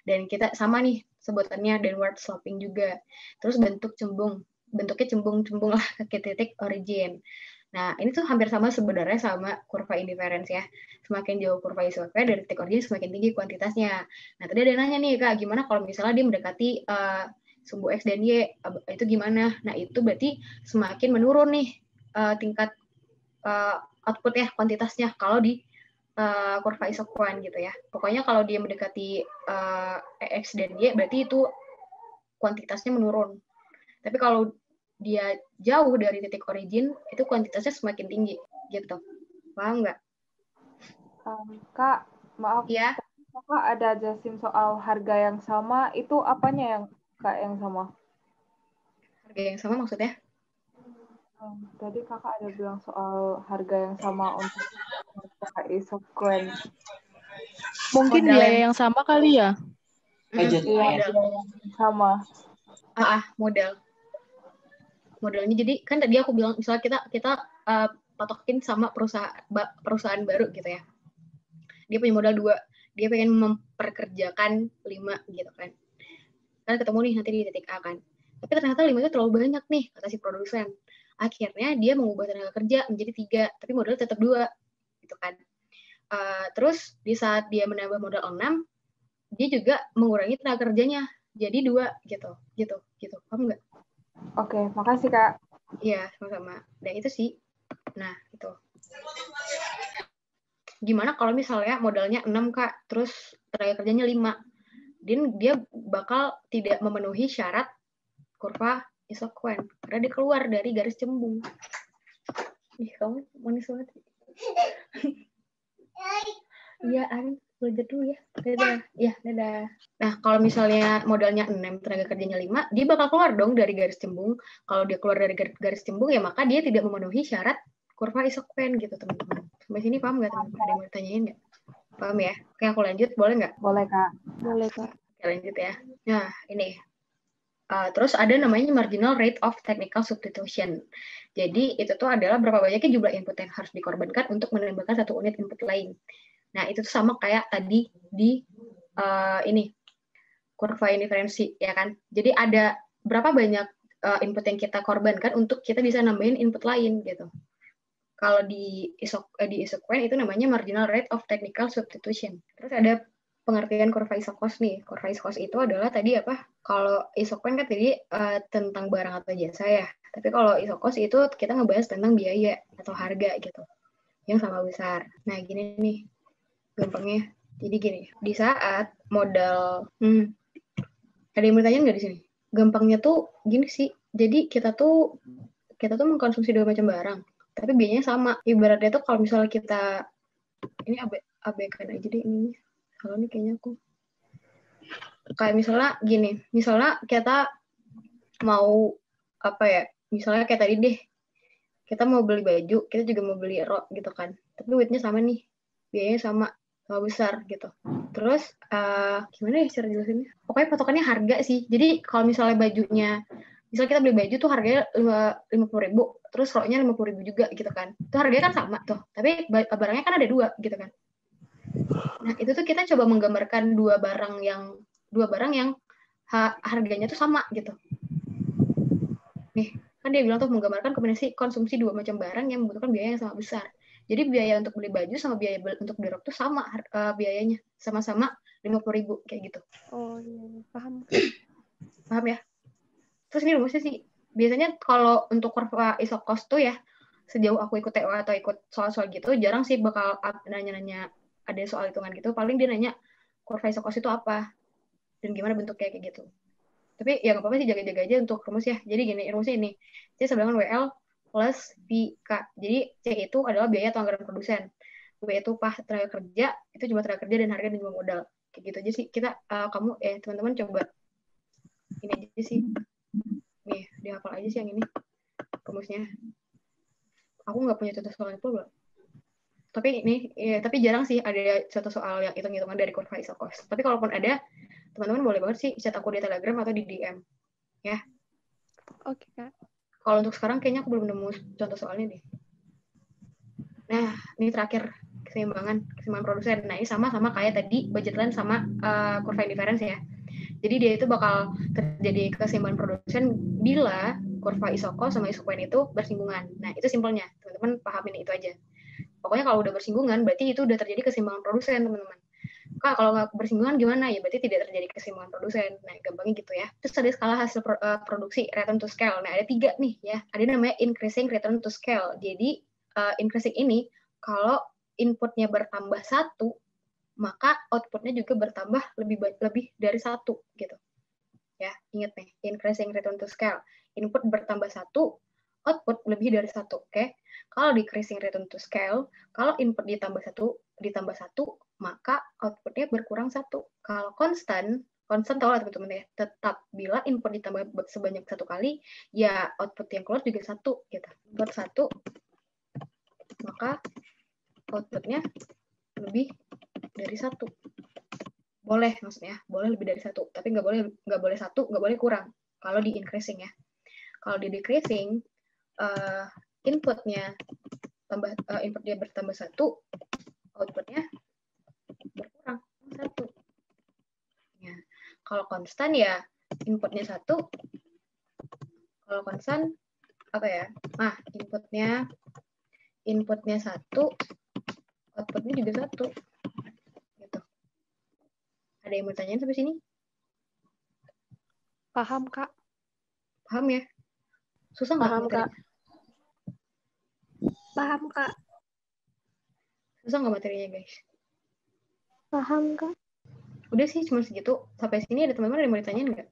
Dan kita sama nih sebutannya downward sloping juga. Terus bentuknya cembung lah ke titik origin. Nah, ini tuh hampir sama sebenarnya sama kurva indiferens ya. Semakin jauh kurva isoquant dari titik origin, semakin tinggi kuantitasnya. Nah, tadi ada nanya nih, Kak, gimana kalau misalnya dia mendekati sumbu X dan Y, itu gimana? Nah, itu berarti semakin menurun nih tingkat output ya, kuantitasnya, kalau di kurva isoquant gitu ya. Pokoknya kalau dia mendekati X dan Y, berarti itu kuantitasnya menurun. Tapi kalau dia jauh dari titik origin, itu kuantitasnya semakin tinggi, gitu. Paham nggak? Kak, maaf. Ya. Kakak ada jelasin soal harga yang sama, itu apanya yang Kak yang sama? Harga yang sama maksudnya? Tadi Kakak ada bilang soal harga yang sama untuk isoquant. Mungkin biaya yang sama kali ya? Iya, sama. Modal. Modelnya, jadi kan tadi aku bilang misalnya kita patokin sama perusahaan baru gitu ya. Dia punya modal 2, dia pengen memperkerjakan 5 gitu kan. Kan ketemu nih nanti di titik A kan. Tapi ternyata 5 itu terlalu banyak nih kata si produsen. Akhirnya dia mengubah tenaga kerja menjadi 3, tapi modalnya tetap 2 gitu kan. Terus di saat dia menambah modal 6, dia juga mengurangi tenaga kerjanya jadi 2 gitu. Paham nggak? Oke, makasih Kak. Iya, sama-sama. Dan itu sih. Nah, itu. Gimana kalau misalnya modalnya 6, Kak, terus tenaga kerjanya 5? Dia bakal tidak memenuhi syarat kurva isoquant karena dia keluar dari garis cembung. Ih, kamu manis banget. Iya, belajar dulu ya. Dadah. Nah, kalau misalnya modalnya 6, tenaga kerjanya 5, dia bakal keluar dong dari garis cembung. Kalau dia keluar dari garis cembung, ya maka dia tidak memenuhi syarat kurva isoquant gitu, teman-teman. Sampai sini paham nggak, teman-teman? Ada yang mau ditanyain nggak? Paham ya? Oke, aku lanjut. Boleh nggak? Boleh, Kak. Boleh, Kak. Oke, lanjut ya. Nah, ini. Terus ada namanya marginal rate of technical substitution. Jadi, itu tuh adalah berapa banyaknya jumlah input yang harus dikorbankan untuk menambahkan satu unit input lain. Nah, itu tuh sama kayak tadi di ini kurva indiferensi ya kan. Jadi ada berapa banyak input yang kita korbankan untuk kita bisa nambahin input lain gitu. Kalau di isoquant itu namanya marginal rate of technical substitution. Terus ada pengertian kurva isokos nih. Kurva isokos itu adalah tadi apa? Kalau isoquant kan tadi tentang barang atau jasa ya. Tapi kalau isokos itu kita ngebahas tentang biaya atau harga gitu. Yang sama besar. Nah, gini nih. Gampangnya. Jadi gini, di saat modal ada yang bertanya nggak di sini? Gampangnya tuh gini sih. Jadi kita tuh mengkonsumsi 2 macam barang, tapi biayanya sama. Ibaratnya tuh kalau misalnya kita ini abaikan aja deh ini. Kalau ini kayaknya aku kayak misalnya gini, misalnya kita mau apa ya? Misalnya kayak tadi deh, kita mau beli baju, kita juga mau beli rok gitu kan. Tapi duitnya sama nih, biayanya sama besar gitu. Terus gimana ya cara jelasinnya? Pokoknya patokannya harga sih. Jadi kalau misalnya bajunya, misalnya kita beli baju tuh harganya 50.000, terus roknya 50.000 juga gitu kan. Itu harganya kan sama tuh. Tapi barangnya kan ada 2 gitu kan. Nah, itu tuh kita coba menggambarkan dua barang yang harganya tuh sama gitu. Nih, kan dia bilang tuh menggambarkan kombinasi konsumsi 2 macam barang yang membutuhkan biaya yang sama besar. Jadi biaya untuk beli baju sama biaya untuk beli rok tuh sama biayanya, sama-sama 50.000 kayak gitu. Oh iya, paham. Paham ya? Terus ini rumusnya sih, biasanya kalau untuk kurva isokos tuh ya, sejauh aku ikut TO atau ikut soal-soal gitu, jarang sih bakal nanya-nanya ada soal hitungan gitu. Paling dia nanya kurva isokos itu apa dan gimana bentuknya kayak gitu. Tapi ya nggak apa-apa sih, jaga-jaga aja untuk rumus ya. Jadi gini, rumusnya ini. Jadi sama dengan WL plus VK. Jadi C itu adalah biaya atau anggaran produsen. W itu tenaga kerja, itu jumlah tenaga kerja dan harga dan jumlah modal. Kayak gitu aja sih. Kita teman-teman coba ini aja sih. Nih, dihafal aja sih yang ini rumusnya. Aku nggak punya contoh soal itu belum. Tapi jarang sih ada contoh soal yang hitung-hitungan dari kurva isokos. Tapi kalaupun ada, teman-teman boleh banget sih chat aku di Telegram atau di DM. Ya. Oke, Kak. Kalau untuk sekarang kayaknya aku belum nemu contoh soalnya deh. Nah, ini terakhir keseimbangan produsen. Nah, ini sama kayak tadi budget line sama kurva indifference ya. Jadi dia itu bakal terjadi keseimbangan produsen bila kurva isokos sama isopoin itu bersinggungan. Nah, itu simpelnya. Teman-teman pahamin itu aja. Pokoknya kalau udah bersinggungan, berarti itu udah terjadi keseimbangan produsen, teman-teman. Kak, kalau nggak bersinggungan gimana? Ya berarti tidak terjadi keseimbangan produsen. Nah, gampangnya gitu ya. Terus ada skala hasil produksi, return to scale. Nah, ada 3 nih ya. Ada namanya increasing return to scale. Jadi, increasing ini, kalau inputnya bertambah 1, maka outputnya juga bertambah lebih dari 1, gitu. Ya, ingat nih, increasing return to scale. Input bertambah 1, output lebih dari 1, oke? Kalau decreasing return to scale, kalau input ditambah 1, maka outputnya berkurang 1. Kalau konstan tahu lah teman-teman ya, tetap bila input ditambah sebanyak 1 kali, ya output yang keluar juga 1, gitu. Input 1, maka outputnya lebih dari 1. Boleh maksudnya, boleh lebih dari 1, tapi nggak boleh 1, nggak boleh kurang. Kalau di increasing ya. Kalau di decreasing, inputnya bertambah 1, outputnya berkurang 1. Ya. Kalau konstan ya inputnya 1. Kalau konstan apa ya? Nah, inputnya 1, outputnya juga 1. Gitu. Ada yang mau tanyain sampai sini? Paham, Kak. Paham ya? Susah nggak materinya? Paham, Kak. Susah nggak materinya, guys? Paham, Kak. Udah sih, cuma segitu. Sampai sini ada teman-teman yang mau ditanyain nggak?